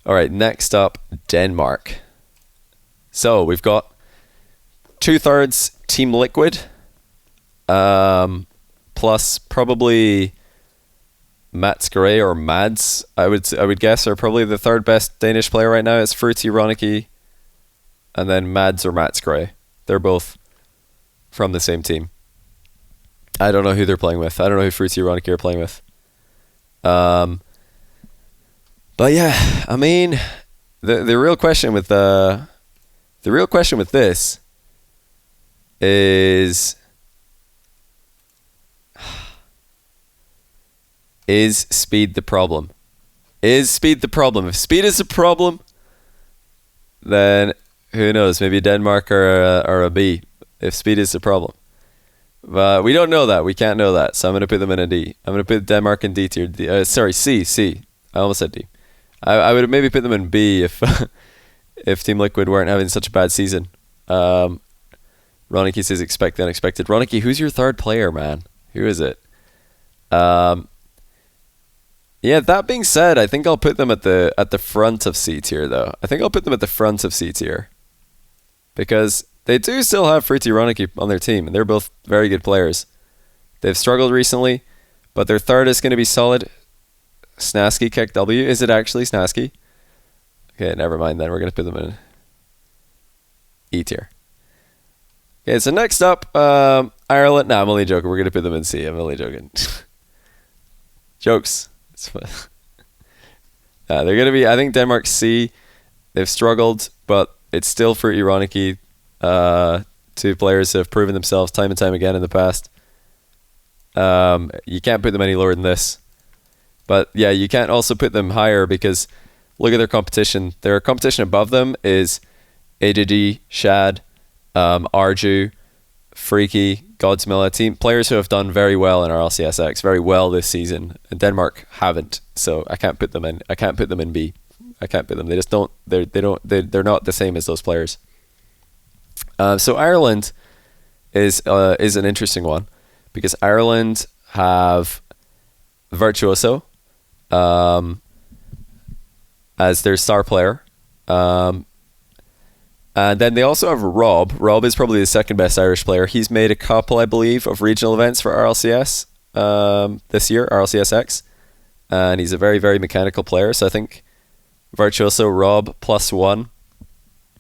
All right, next up, Denmark. So we've got 2/3 Team Liquid, plus probably Mats Gray or Mads, I would guess, are probably the 3rd best Danish player right now. It's Fruity Ronicky, and then Mads or Mats Gray. They're both from the same team. I don't know who they're playing with. I don't know who Fruity Ronicky are playing with. But yeah, I mean, the real question with this is speed the problem? Is speed the problem? If speed is a problem, then who knows? Maybe Denmark are a B. If speed is the problem. But we don't know that. We can't know that. So I'm going to put them in a D. I'm going to put Denmark in D tier. C. I almost said D. I would have maybe put them in B if if Team Liquid weren't having such a bad season. Ronicky says expect the unexpected. Ronicky, who's your 3rd player, man? Who is it? Yeah, that being said, I think I'll put them at the front of C tier, though. I think I'll put them at the front of C tier. Because they do still have Fruity Ronicky on their team, and they're both very good players. They've struggled recently, but their 3rd is going to be solid. Snasky kick W. Is it actually Snasky? Okay, never mind then. We're going to put them in E tier. Okay, so next up, Ireland. No, I'm only joking. We're going to put them in C. I'm only joking. Jokes. It's fun. They're going to be, I think, Denmark C. They've struggled, but it's still Fruity Ronicky. 2 players have proven themselves time and time again in the past. You can't put them any lower than this. But yeah, you can't also put them higher because look at their competition. Their competition above them is AJD, Shad, Arju, Freaky, Godsmilla, team players who have done very well in our LCSX, very well this season. And Denmark haven't, so I can't put them in. I can't put them in B. I can't put them. They just don't. They're not the same as those players. So Ireland is an interesting one because Ireland have Virtuoso as their star player. And then they also have Rob. Rob is probably the 2nd best Irish player. He's made a couple, I believe, of regional events for RLCS this year, RLCSX. And he's a very, very mechanical player. So I think Virtuoso, Rob, +1.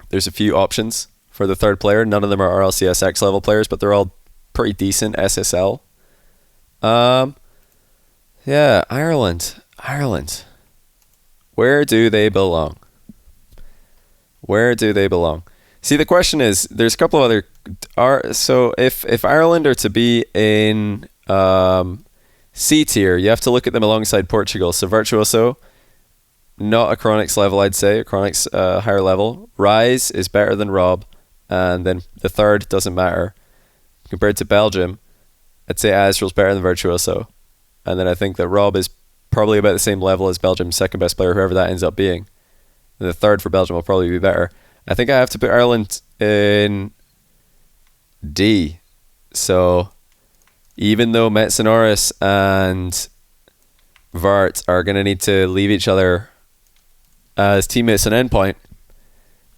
There's a few options for the 3rd player. None of them are RLCSX level players, but they're all pretty decent SSL. Yeah, Ireland. Where do they belong? Where do they belong? See, the question is, there's a couple of other... So if Ireland are to be in C tier, you have to look at them alongside Portugal. So Virtuoso, not a Chronix level, I'd say. A Chronix higher level. Rise is better than Rob. And then the 3rd doesn't matter. Compared to Belgium, I'd say Azrael's better than Virtuoso. And then I think that Rob is probably about the same level as Belgium's 2nd best player, whoever that ends up being. And the 3rd for Belgium will probably be better. I think I have to put Ireland in D. So even though Metsonoris and Vart are going to need to leave each other as teammates on endpoint.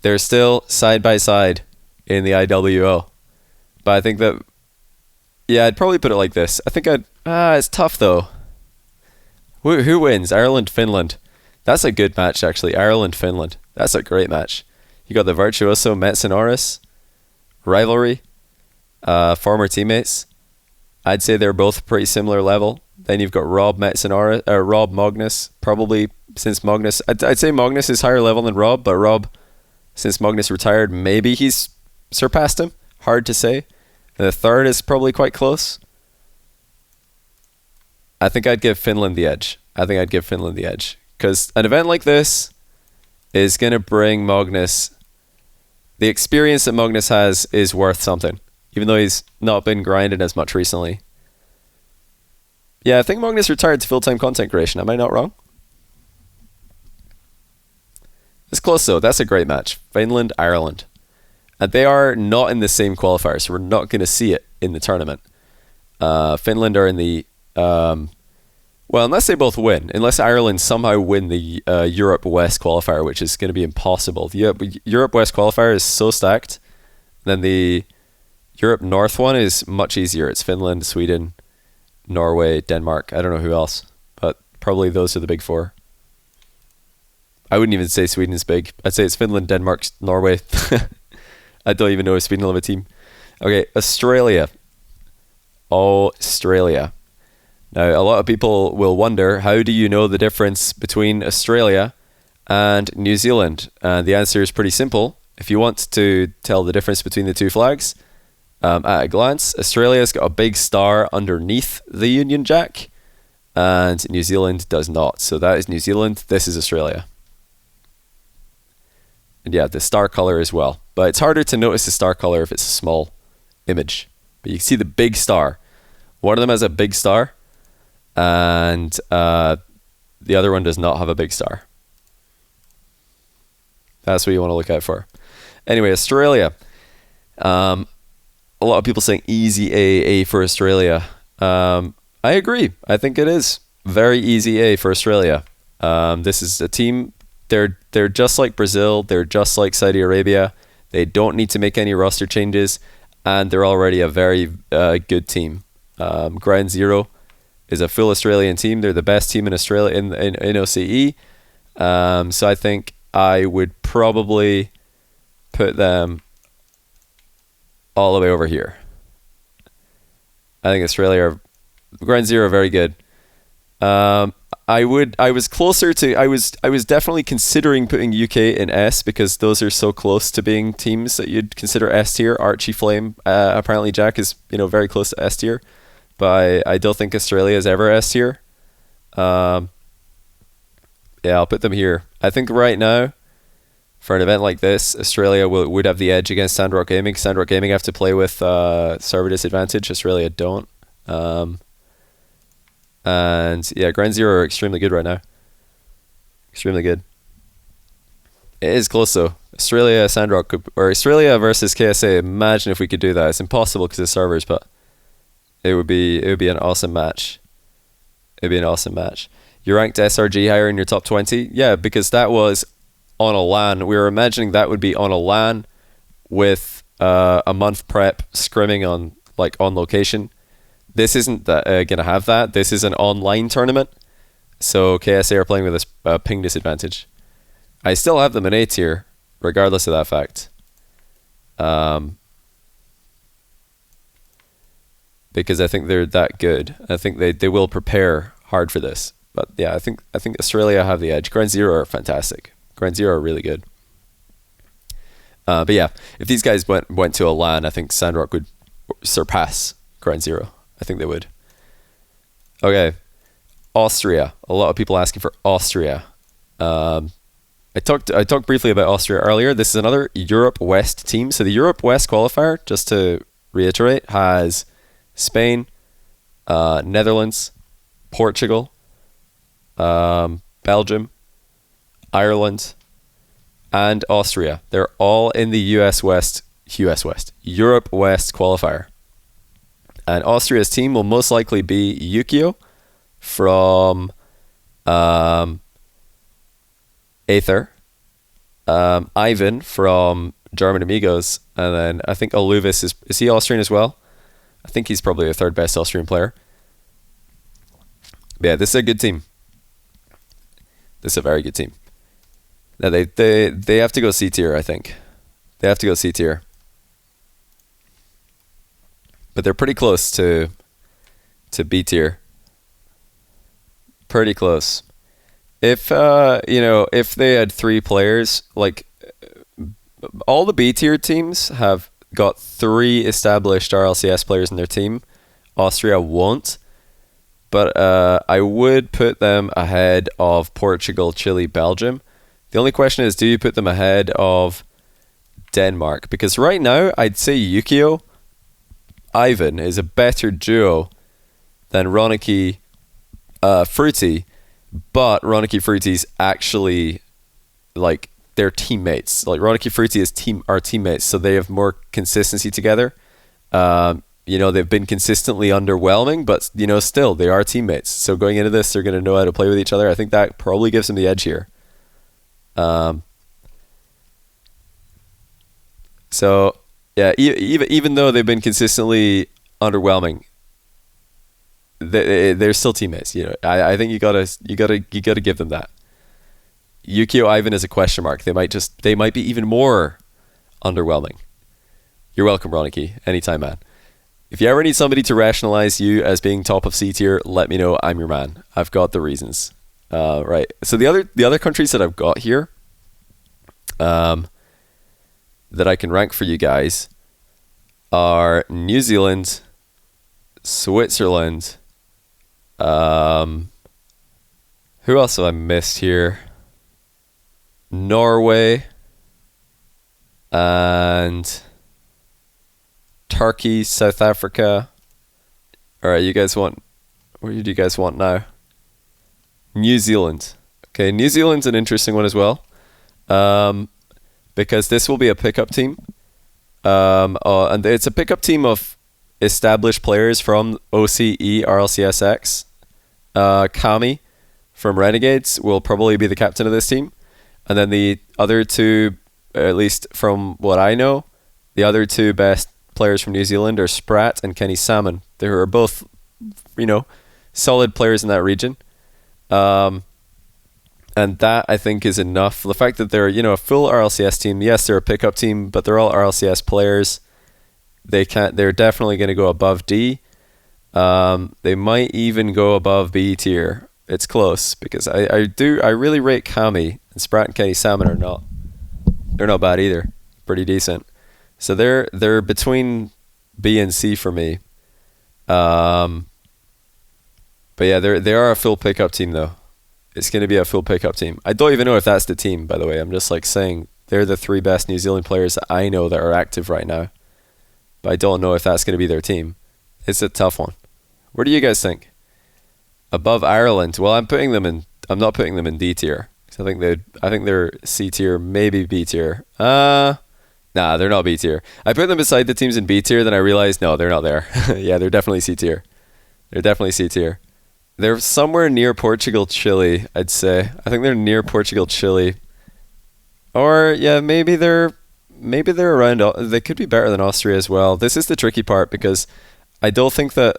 They're still side by side in the IWO. But I think that, yeah, I'd probably put it like this. I think it's tough though. Who wins? Ireland, Finland. That's a good match, actually. Ireland, Finland. That's a great match. You got the Virtuoso Metsinoris rivalry, former teammates. I'd say they're both pretty similar level. Then you've got Rob Magnus, probably, since Magnus, I'd say Magnus is higher level than Rob, but Rob, since Magnus retired, maybe he's surpassed him. Hard to say. And the third is probably quite close. I think I'd give Finland the edge. Because an event like this is going to bring Magnus... The experience that Magnus has is worth something. Even though he's not been grinding as much recently. Yeah, I think Magnus retired to full-time content creation. Am I not wrong? It's close though. That's a great match. Finland, Ireland. And they are not in the same qualifier, so we're not going to see it in the tournament. Finland are in the... well, unless they both win. Unless Ireland somehow win the Europe West qualifier, which is going to be impossible. The Europe West qualifier is so stacked. Then the Europe North one is much easier. It's Finland, Sweden, Norway, Denmark. I don't know who else. But probably those are the big four. I wouldn't even say Sweden is big. I'd say it's Finland, Denmark, Norway. I don't even know if Sweden will have a team. Okay, Australia. Now, a lot of people will wonder, how do you know the difference between Australia and New Zealand? And the answer is pretty simple. If you want to tell the difference between the two flags, at a glance, Australia's got a big star underneath the Union Jack, and New Zealand does not. So that is New Zealand, this is Australia. And yeah, the star color as well. But it's harder to notice the star color if it's a small image. But you can see the big star. One of them has a big star, and the other one does not have a big star. That's what you want to look out for. Anyway, Australia. A lot of people saying easy A for Australia. I agree. I think it is very easy A for Australia. This is a team. They're just like Brazil. They're just like Saudi Arabia. They don't need to make any roster changes, and they're already a very good team. Ground Zero is a full Australian team. They're the best team in Australia in OCE. So I think I would probably put them all the way over here. I think Australia, Ground Zero, are very good. I was definitely considering putting UK in S, because those are so close to being teams that you'd consider S tier. Archie Flame, apparently Jack is very close to S tier, but I don't think Australia is ever S tier. Yeah, I'll put them here. I think right now, for an event like this, Australia would have the edge against Sandrock Gaming. Sandrock Gaming have to play with server disadvantage. Australia don't. And yeah, Ground Zero are extremely good right now. Extremely good. It is close though. Australia, Sandrock, or Australia versus KSA. Imagine if we could do that. It's impossible because of servers, but it would be an awesome match. It'd be an awesome match. You ranked SRG higher in your top 20? Yeah, because that was on a LAN. We were imagining that would be on a LAN with a month prep scrimming on location. This isn't going to have that. This is an online tournament, so KSA are playing with a ping disadvantage. I still have them in A tier, regardless of that fact. Because I think they're that good. I think they will prepare hard for this. But yeah, I think Australia have the edge. Ground Zero are fantastic. Ground Zero are really good. But yeah, if these guys went to a LAN, I think Sandrock would surpass Ground Zero. I think they would. Okay, Austria. A lot of people asking for Austria. I talked briefly about Austria earlier. This is another Europe West team. So the Europe West qualifier, just to reiterate, has Spain, Netherlands, Portugal, Belgium, Ireland, and Austria. They're all in the Europe West qualifier. And Austria's team will most likely be Yukio from Aether, Ivan from German Amigos, and then I think Oluvis is he Austrian as well? I think he's probably the third best Austrian player. But yeah, this is a good team. This is a very good team. Now they have to go C tier, I think. They have to go C tier. But they're pretty close to B tier. Pretty close. If if they had 3 players, like all the B tier teams have got 3 established RLCS players in their team. Austria won't, but I would put them ahead of Portugal, Chile, Belgium. The only question is, do you put them ahead of Denmark? Because right now, I'd say Yukio Ivan is a better duo than Ronicky Fruity, but Ronicky Fruity's actually like they're teammates. Like Ronicky Fruity are teammates, so they have more consistency together. They've been consistently underwhelming, but still they are teammates. So going into this, they're going to know how to play with each other. I think that probably gives them the edge here. So yeah, even though they've been consistently underwhelming, they're still teammates. I think you gotta give them that. Yukio Ivan is a question mark. They might be even more underwhelming. You're welcome, Ronicky. Anytime, man. If you ever need somebody to rationalize you as being top of C tier, let me know. I'm your man. I've got the reasons. Right. So the other countries that I've got here, that I can rank for you guys, are New Zealand, Switzerland. Who else have I missed here? Norway and Turkey, South Africa. All right, where do you guys want now? New Zealand. Okay, New Zealand's an interesting one as well, because this will be a pickup team, and it's a pickup team of established players from OCE RLCSX. Kami from Renegades will probably be the captain of this team. And then the other 2, at least from what I know, the other 2 best players from New Zealand are Spratt and Kenny Salmon. They are both, solid players in that region. And that, I think, is enough. The fact that they're, a full RLCS team, yes, they're a pickup team, but they're all RLCS players. They're definitely going to go above D. They might even go above B tier. It's close because I really rate Kami, and Spratt and Kenny Salmon they're not bad either. Pretty decent. So they're between B and C for me. But yeah, they are a full pickup team though. It's going to be a full pickup team. I don't even know if that's the team, by the way. I'm just saying they're the 3 best New Zealand players that I know that are active right now. But I don't know if that's going to be their team. It's a tough one. What do you guys think? Above Ireland? Well, I'm not putting them in D tier. I think they're C tier, maybe B tier. Nah, they're not B tier. I put them beside the teams in B tier, then I realized no, they're not there. Yeah, they're definitely C tier. They're somewhere near Portugal, Chile, I'd say. I think they're near Portugal, Chile. Or yeah, maybe they're around. They could be better than Austria as well. This is the tricky part because I don't think that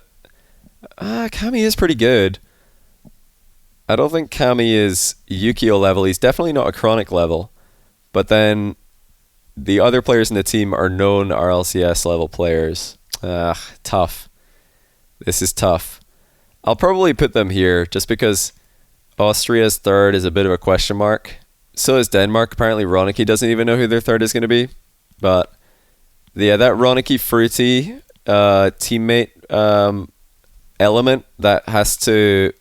Kami is pretty good. I don't think Kami is Yukio level. He's definitely not a Chronic level. But then the other players in the team are known RLCS level players. Tough. This is tough. I'll probably put them here just because Austria's third is a bit of a question mark. So is Denmark. Apparently Ronicky doesn't even know who their third is going to be. But yeah, that Ronicky Fruity teammate element, that has to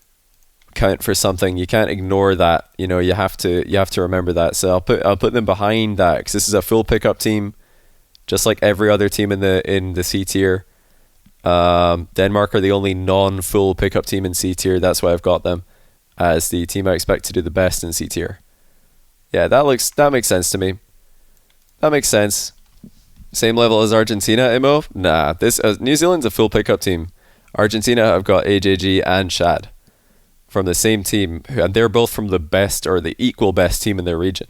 count for something. You can't ignore that. You have to remember that. So I'll put them behind that because this is a full pickup team, just like every other team in the C tier. Denmark are the only non-full pickup team in C tier. That's why I've got them as the team I expect to do the best in C tier. Yeah, that makes sense to me. That makes sense. Same level as Argentina, Imo? Nah, this New Zealand's a full pickup team. Argentina, I've got AJG and Shad from the same team, and they're both from the best or the equal best team in their region.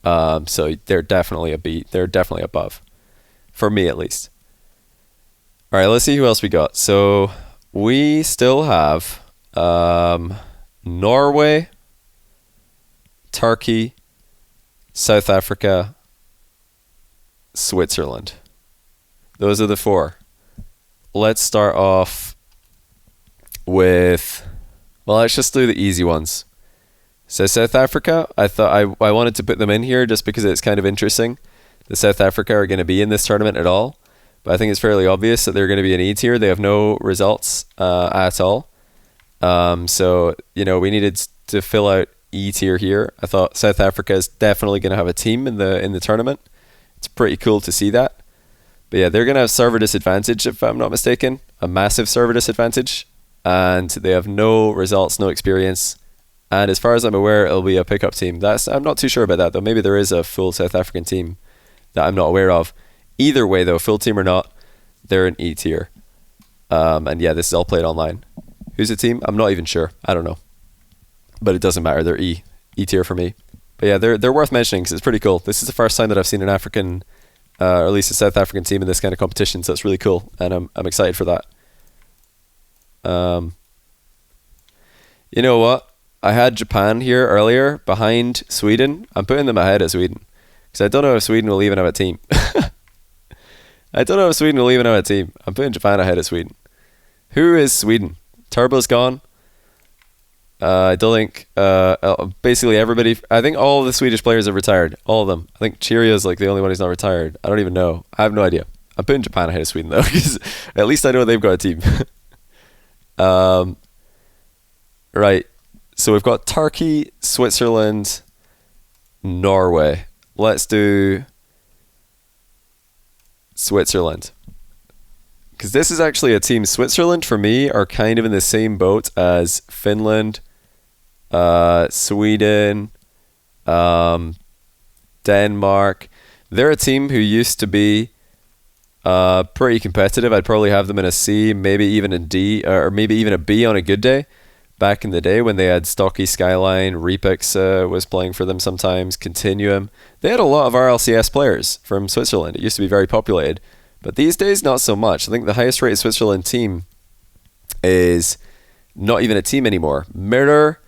So they're definitely a beat. They're definitely above, for me at least. All right, let's see who else we got. So we still have Norway, Turkey, South Africa, Switzerland. Those are the 4. Let's start off with, well, let's just do the easy ones. So South Africa, I thought I wanted to put them in here just because it's kind of interesting. The South Africa are going to be in this tournament at all, but I think it's fairly obvious that they're going to be an E tier. They have no results at all. So, we needed to fill out E tier here. I thought South Africa is definitely going to have a team in the tournament. It's pretty cool to see that. But yeah, they're going to have server disadvantage, if I'm not mistaken. A massive server disadvantage. And they have no results, no experience. And as far as I'm aware, it'll be a pickup team. I'm not too sure about that, though. Maybe there is a full South African team that I'm not aware of. Either way, though, full team or not, they're an E tier. And yeah, this is all played online. Who's the team? I'm not even sure. I don't know. But it doesn't matter. They're E tier for me. But yeah, they're worth mentioning because it's pretty cool. This is the first time that I've seen an African, or at least a South African team in this kind of competition, so it's really cool, and I'm excited for that. You know what? I had Japan here earlier behind Sweden. I'm putting them ahead of Sweden because I don't know if Sweden will even have a team. I don't know if Sweden will even have a team. I'm putting Japan ahead of Sweden. Who is Sweden? Turbo's gone. I don't think basically everybody. I think all of the Swedish players have retired. All of them. I think Cheerio's like the only one who's not retired. I don't even know. I have no idea. I'm putting Japan ahead of Sweden though because at least I know they've got a team. Right. So we've got Turkey, Switzerland, Norway. Let's do Switzerland. Because this is actually a team. Switzerland, for me, are kind of in the same boat as Finland, Sweden, Denmark. They're a team who used to be pretty competitive. I'd probably have them in a C, maybe even a D, or maybe even a B on a good day. Back in the day when they had Stocky Skyline, Repix was playing for them sometimes, Continuum. They had a lot of RLCS players from Switzerland. It used to be very populated. But these days, not so much. I think the highest rated Switzerland team is not even a team anymore. Mirror,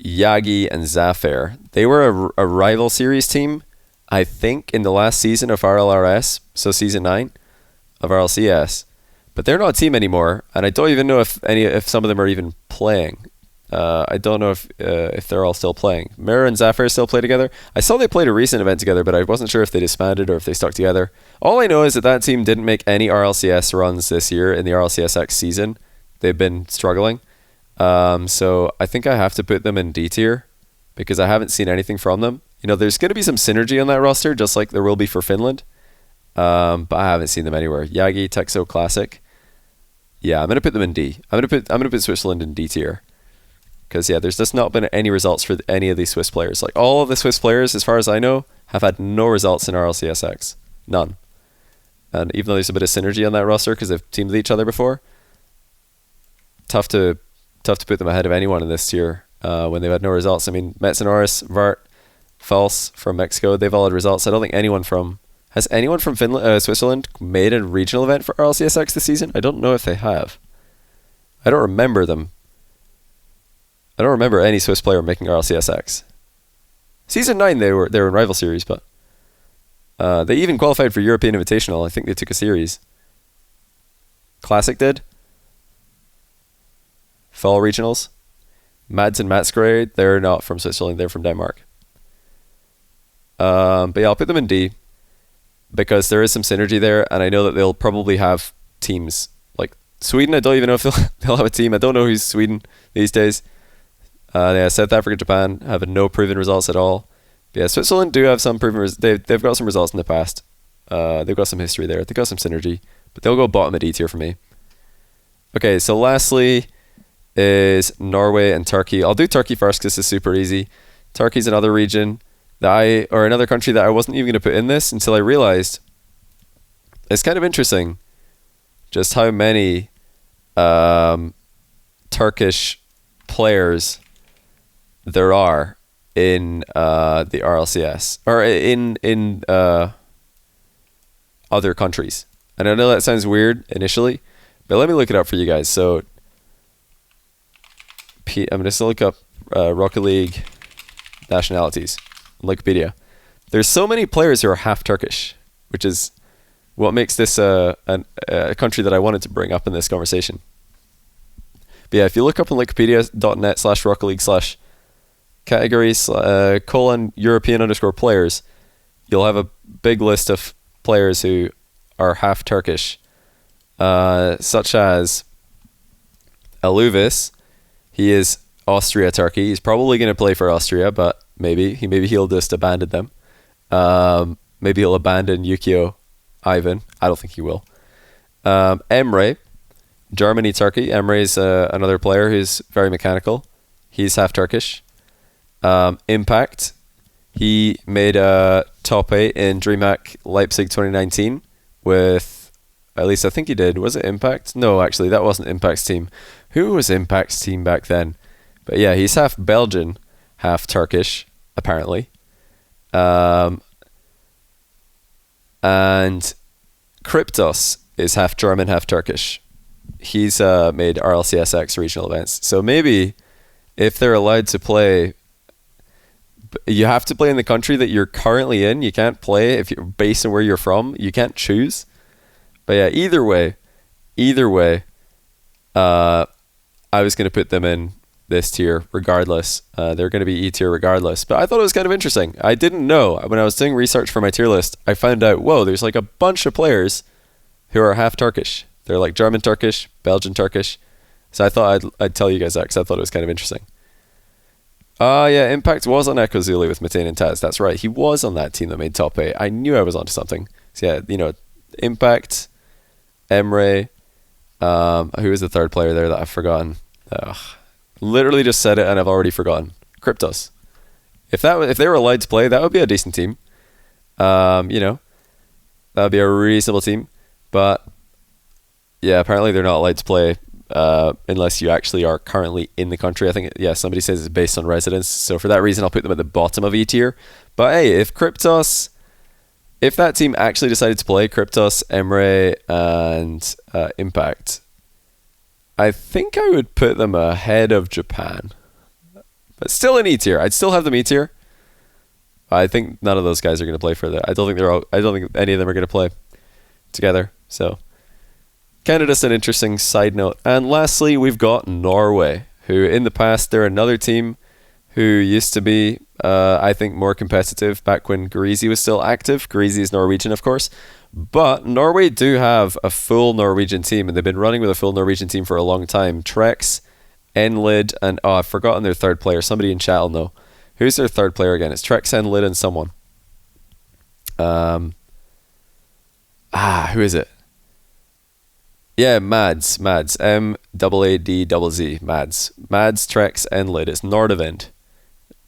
Yagi, and Zafir. They were a rival series team, I think, in the last season of RLRS, so season 9 of RLCS. But they're not a team anymore, and I don't even know if some of them are even playing. I don't know if they're all still playing. Mirror and Zafir still play together. I saw they played a recent event together, but I wasn't sure if they disbanded or if they stuck together. All I know is that team didn't make any RLCS runs this year in the RLCSX season. They've been struggling. So I think I have to put them in D tier because I haven't seen anything from them. There's going to be some synergy on that roster, just like there will be for Finland. But I haven't seen them anywhere. Yagi, Texo Classic. Yeah, I'm going to put them in D. I'm going to put Switzerland in D tier. Because, yeah, there's just not been any results for any of these Swiss players. Like, all of the Swiss players, as far as I know, have had no results in RLCSX. None. And even though there's a bit of synergy on that roster because they've teamed with each other before, tough to put them ahead of anyone in this tier when they've had no results. I mean, Metsonoris, Vart, False from Mexico, they've all had results. I don't think anyone from... Has anyone from Finland, Switzerland made a regional event for RLCSX this season? I don't know if they have. I don't remember them. I don't remember any Swiss player making RLCSX. Season 9 they were in rival series, but they even qualified for European Invitational. I think they took a series. Classic did. Fall regionals. Mads and Masquerade, they're not from Switzerland, they're from Denmark. But yeah, I'll put them in D because there is some synergy there, and I know that they'll probably have teams. Like Sweden, I don't even know if they'll have a team. I don't know who's Sweden these days. Yeah, South Africa, Japan have no proven results at all. But yeah, Switzerland do have some proven. They've got some results in the past. They've got some history there. They've got some synergy, but they'll go bottom of D tier for me. Okay, so lastly is Norway and Turkey. I'll do Turkey first because it's super easy. Turkey's another region or another country that I wasn't even going to put in this until I realized it's kind of interesting just how many Turkish players there are in the RLCS or in other countries. And I know that sounds weird initially, but let me look it up for you guys. So I'm just going to look up Rocket League nationalities on Wikipedia. There's so many players who are half Turkish, which is what makes this a country that I wanted to bring up in this conversation. But yeah, if you look up on wikipedia.net/Rocket League/categories :European_players, you'll have a big list of players who are half Turkish, such as Aluvis. He is Austria Turkey. He's probably going to play for Austria, but maybe he'll just abandon them. Maybe he'll abandon Yukio Ivan. I don't think he will. Emre, Germany Turkey. Emre's another player who's very mechanical. He's half Turkish. Impact. He made a top 8 in DreamHack Leipzig 2019 with, at least I think he did. Was it Impact? No, actually, that wasn't Impact's team. Who was Impact's team back then? But yeah, he's half Belgian, half Turkish, apparently. And Kryptos is half German, half Turkish. He's made RLCSX regional events. So maybe if they're allowed to play, you have to play in the country that you're currently in. You can't play if you're based on where you're from. You can't choose. But yeah, either way, I was going to put them in this tier regardless. They're going to be E tier regardless. But I thought it was kind of interesting. I didn't know. When I was doing research for my tier list, I found out, whoa, there's like a bunch of players who are half Turkish. They're like German Turkish, Belgian Turkish. So I thought I'd tell you guys that because I thought it was kind of interesting. Yeah, Impact was on Echo Zulu with Matane and Taz. That's right. He was on that team that made top 8. I knew I was onto something. So yeah, Impact, Emre, who was the third player there that I've forgotten? Literally just said it and I've already forgotten. Kryptos. If they were allowed to play, that would be a decent team. That would be a reasonable team. But yeah, apparently they're not allowed to play unless you actually are currently in the country. I think, somebody says it's based on residence. So for that reason, I'll put them at the bottom of E tier. But hey, if that team actually decided to play Kryptos, Emre, and Impact, I think I would put them ahead of Japan. But still in E tier. I'd still have them E tier. I think none of those guys are going to play for that. I don't think any of them are going to play together. So kind of just an interesting side note. And lastly, we've got Norway, who in the past, they're another team who used to be, I think, more competitive back when Greasy was still active. Greasy is Norwegian, of course. But Norway do have a full Norwegian team, and they've been running with a full Norwegian team for a long time. Trex, Enlid, and I've forgotten their third player. Somebody in chat will know. Who's their third player again? It's Trex, Enlid, and someone. Who is it? Yeah, Mads, M-A-A-D-Z, Mads, Trex, Enlid. It's Nordavind.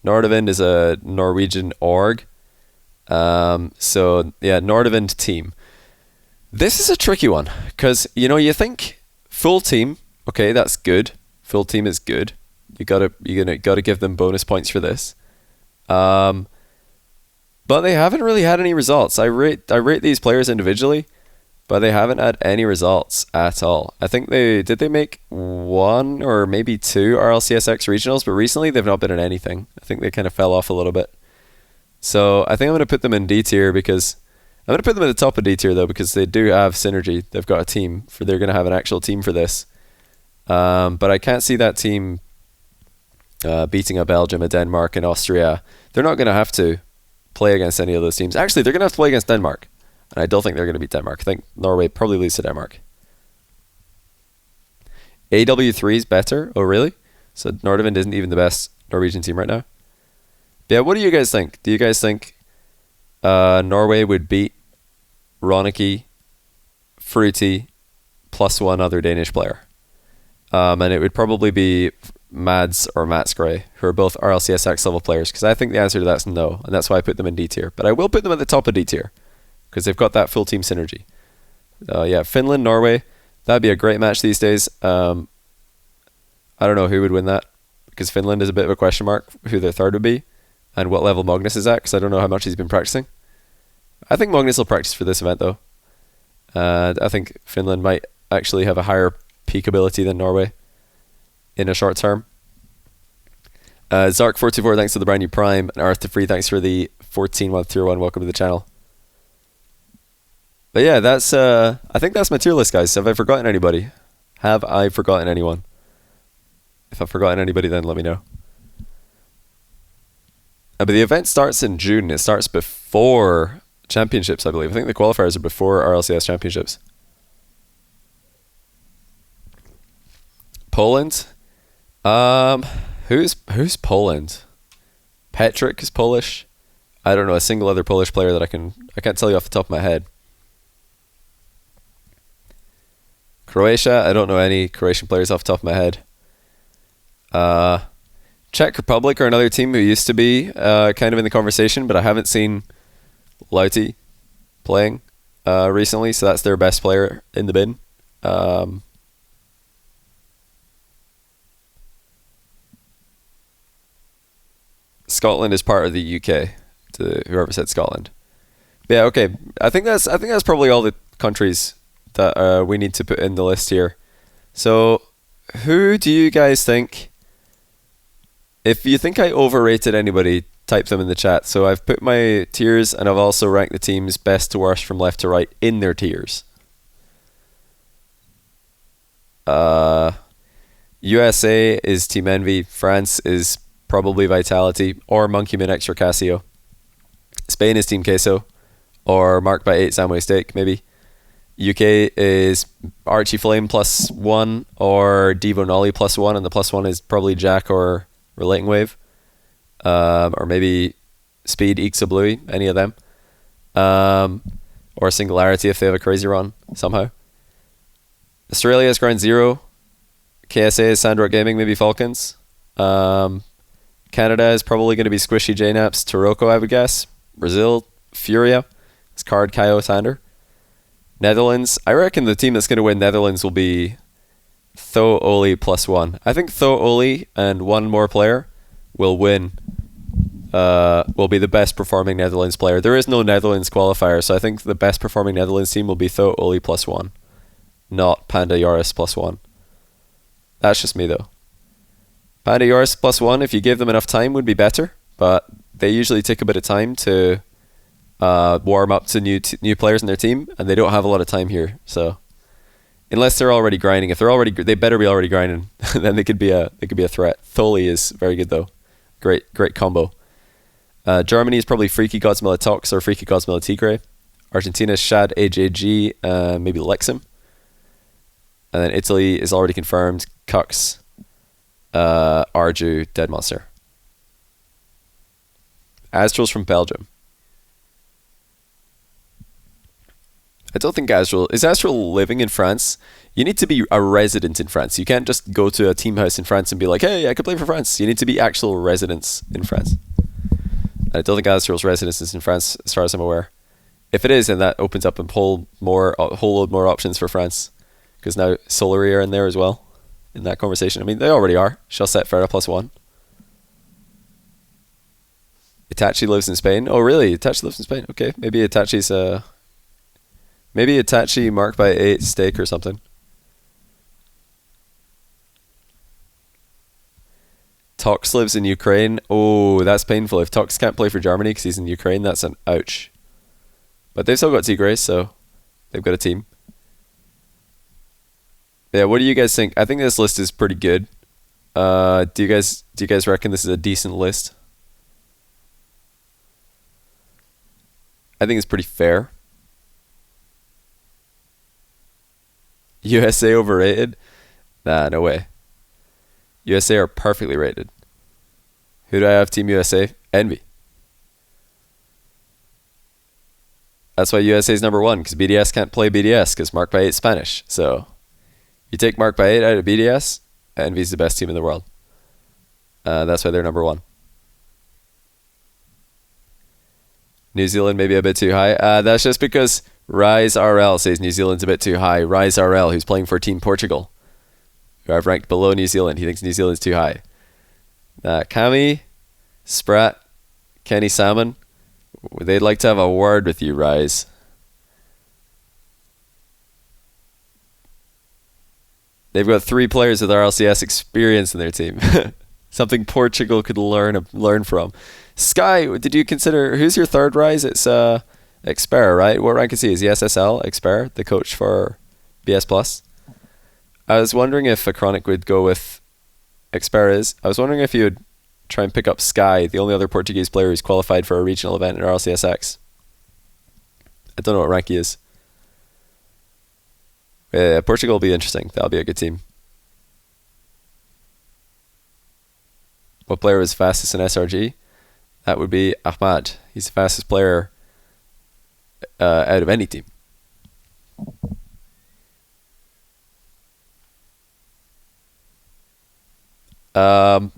Nordavind is a Norwegian org. So yeah, Nordavind team. This is a tricky one because you think full team, okay, that's good. Full team is good. You gotta give them bonus points for this. But they haven't really had any results. I rate these players individually, but they haven't had any results at all. I think they make 1 or maybe 2 RLCSX regionals, but recently they've not been in anything. I think they kind of fell off a little bit. So I think I'm going to put them in D tier because I'm going to put them at the top of D tier though because they do have synergy. They've got a team they're going to have an actual team for this. But I can't see that team beating a Belgium, a Denmark, and Austria. They're not going to have to play against any of those teams. Actually, they're going to have to play against Denmark. And I don't think they're going to beat Denmark. I think Norway probably loses to Denmark. AW3 is better? Oh, really? So Nordavind isn't even the best Norwegian team right now? Yeah, what do you guys think? Do you guys think Norway would beat Ronicky, Fruity, plus one other Danish player? And it would probably be Mads or Mats Gray, who are both RLCSX level players, because I think the answer to that's no, and that's why I put them in D tier. But I will put them at the top of D tier, because they've got that full team synergy. Yeah, Finland, Norway, that'd be a great match these days. I don't know who would win that. because Finland is a bit of a question mark who their third would be and what level Magnus is at, because I don't know how much he's been practicing. I think Magnus will practice for this event though. I think Finland might actually have a higher peak ability than Norway in a short term. Zark424, thanks for the brand new Prime. And Earth to Free, thanks for the 14-month tier 1. Welcome to the channel. But yeah, that's I think that's my tier list, guys. Have I forgotten anybody? Have I forgotten anyone? If I've forgotten anybody, then let me know. But the event starts in June. It starts before championships, I believe. I think the qualifiers are before RLCS championships. Poland. Who's Poland? Petrick is Polish. I don't know a single other Polish player that I can't tell you off the top of my head. Croatia, I don't know any Croatian players off the top of my head. Czech Republic are another team who used to be kind of in the conversation, but I haven't seen Lauti playing recently, so that's their best player in the bin. Scotland is part of the UK, to whoever said Scotland. But yeah, okay. I think that's probably all the countries that we need to put in the list here. So, who do you guys think? If you think I overrated anybody, type them in the chat. So I've put my tiers, and I've also ranked the teams best to worst from left to right in their tiers. USA is Team Envy. France is probably Vitality or Monkeyman X or Casio. Spain is Team Queso or Mark by 8 Samway Steak, maybe. UK is Archie Flame +1 or Devo Nolly +1, and the +1 is probably Jack or Relating Wave. Or maybe Speed, Ixa Bluey, any of them. Or Singularity if they have a crazy run somehow. Australia is Ground Zero. KSA is Sandrock Gaming, maybe Falcons. Canada is probably going to be Squishy JNaps, Taroko, I would guess. Brazil, Furia. It's Card, Kaio, Sander. Netherlands, I reckon the team that's going to win Netherlands will be Tho Oli +1. I think Tho Oli and one more player will win. Will be the best performing Netherlands player. There is no Netherlands qualifier, so I think the best performing Netherlands team will be Tho Oli +1, not Panda Yoris +1. That's just me though. Panda Yoris +1, if you give them enough time, would be better, but they usually take a bit of time to warm up to new players in their team, and they don't have a lot of time here. So unless they're already grinding, if they better be already grinding, then they could be a threat. Tholi is very good though, great combo. Germany is probably Freaky Godsmilla Tox or Freaky Godsmilla Tigre. Argentina is Shad AJG, maybe Lexim, and then Italy is already confirmed Cux, Arju, Dead Monster. Astral's from Belgium. I don't think is Astral living in France? You need to be a resident in France. You can't just go to a team house in France and be like, hey, I could play for France. You need to be actual residents in France. I don't think Astral's residence is in France, as far as I'm aware. If it is, then that opens up a whole load more options for France, because now Solary are in there as well in that conversation. I mean, they already are. Shall set Farah +1. Itachi lives in Spain. Oh, really? Itachi lives in Spain. Okay, maybe Itachi's maybe Itachi Mark by 8 Steak or something. Tox lives in Ukraine. Oh, that's painful. If Tox can't play for Germany because he's in Ukraine, that's an ouch. But they've still got T-Grace, so they've got a team. Yeah, what do you guys think? I think this list is pretty good. Do you guys reckon this is a decent list? I think it's pretty fair. USA overrated? Nah, no way. USA are perfectly rated. Who do I have Team USA? Envy. That's why USA is #1, because BDS can't play BDS because Mark by 8 is Spanish. So you take Mark by 8 out of BDS, Envy's the best team in the world. That's why they're #1. New Zealand maybe a bit too high. That's just because Rise RL says New Zealand's a bit too high. Rise RL, who's playing for Team Portugal, who I've ranked below New Zealand, he thinks New Zealand's too high. Cami, Sprat, Kenny Salmon. They'd like to have a word with you, Rise. They've got 3 players with RLCS experience in their team. Something Portugal could learn from. Sky, did you consider, who's your third Rise? It's Exper, right? What rank is he? Is he SSL? Exper, the coach for BS Plus. I was wondering if Acronic would go with Exper is. I was wondering if you would try and pick up Sky, the only other Portuguese player who's qualified for a regional event in RLCSX. I don't know what rank he is. Portugal will be interesting. That'll be a good team. What player was fastest in SRG? That would be Ahmad. He's the fastest player out of any team. Yeah,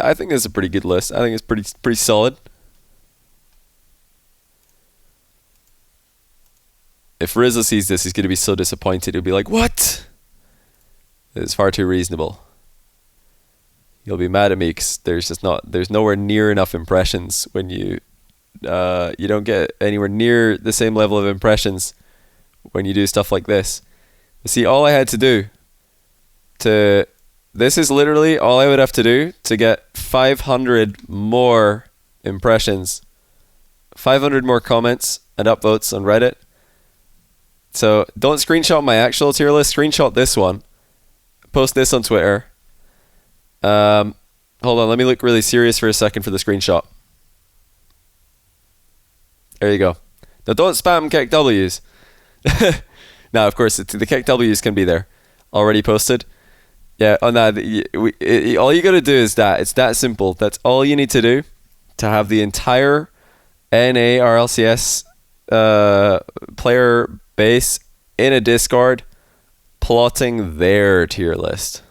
I think this is a pretty good list. I think it's pretty solid. If Rizzo sees this, he's going to be so disappointed. He'll be like, "What? It's far too reasonable." He'll be mad at me because there's nowhere near enough impressions when you don't get anywhere near the same level of impressions when you do stuff like this. See, all I had to do this is literally all I would have to do to get 500 more impressions, 500 more comments and upvotes on Reddit. So don't screenshot my actual tier list, screenshot this one, post this on Twitter. Hold on, let me look really serious for a second for the screenshot. There you go. Now don't spam KEKWs. Now, of course, the KEKWs can be there. Already posted. Yeah, on that, all you got to do is that. It's that simple. That's all you need to do to have the entire NA RLCS player base in a Discord plotting their tier list.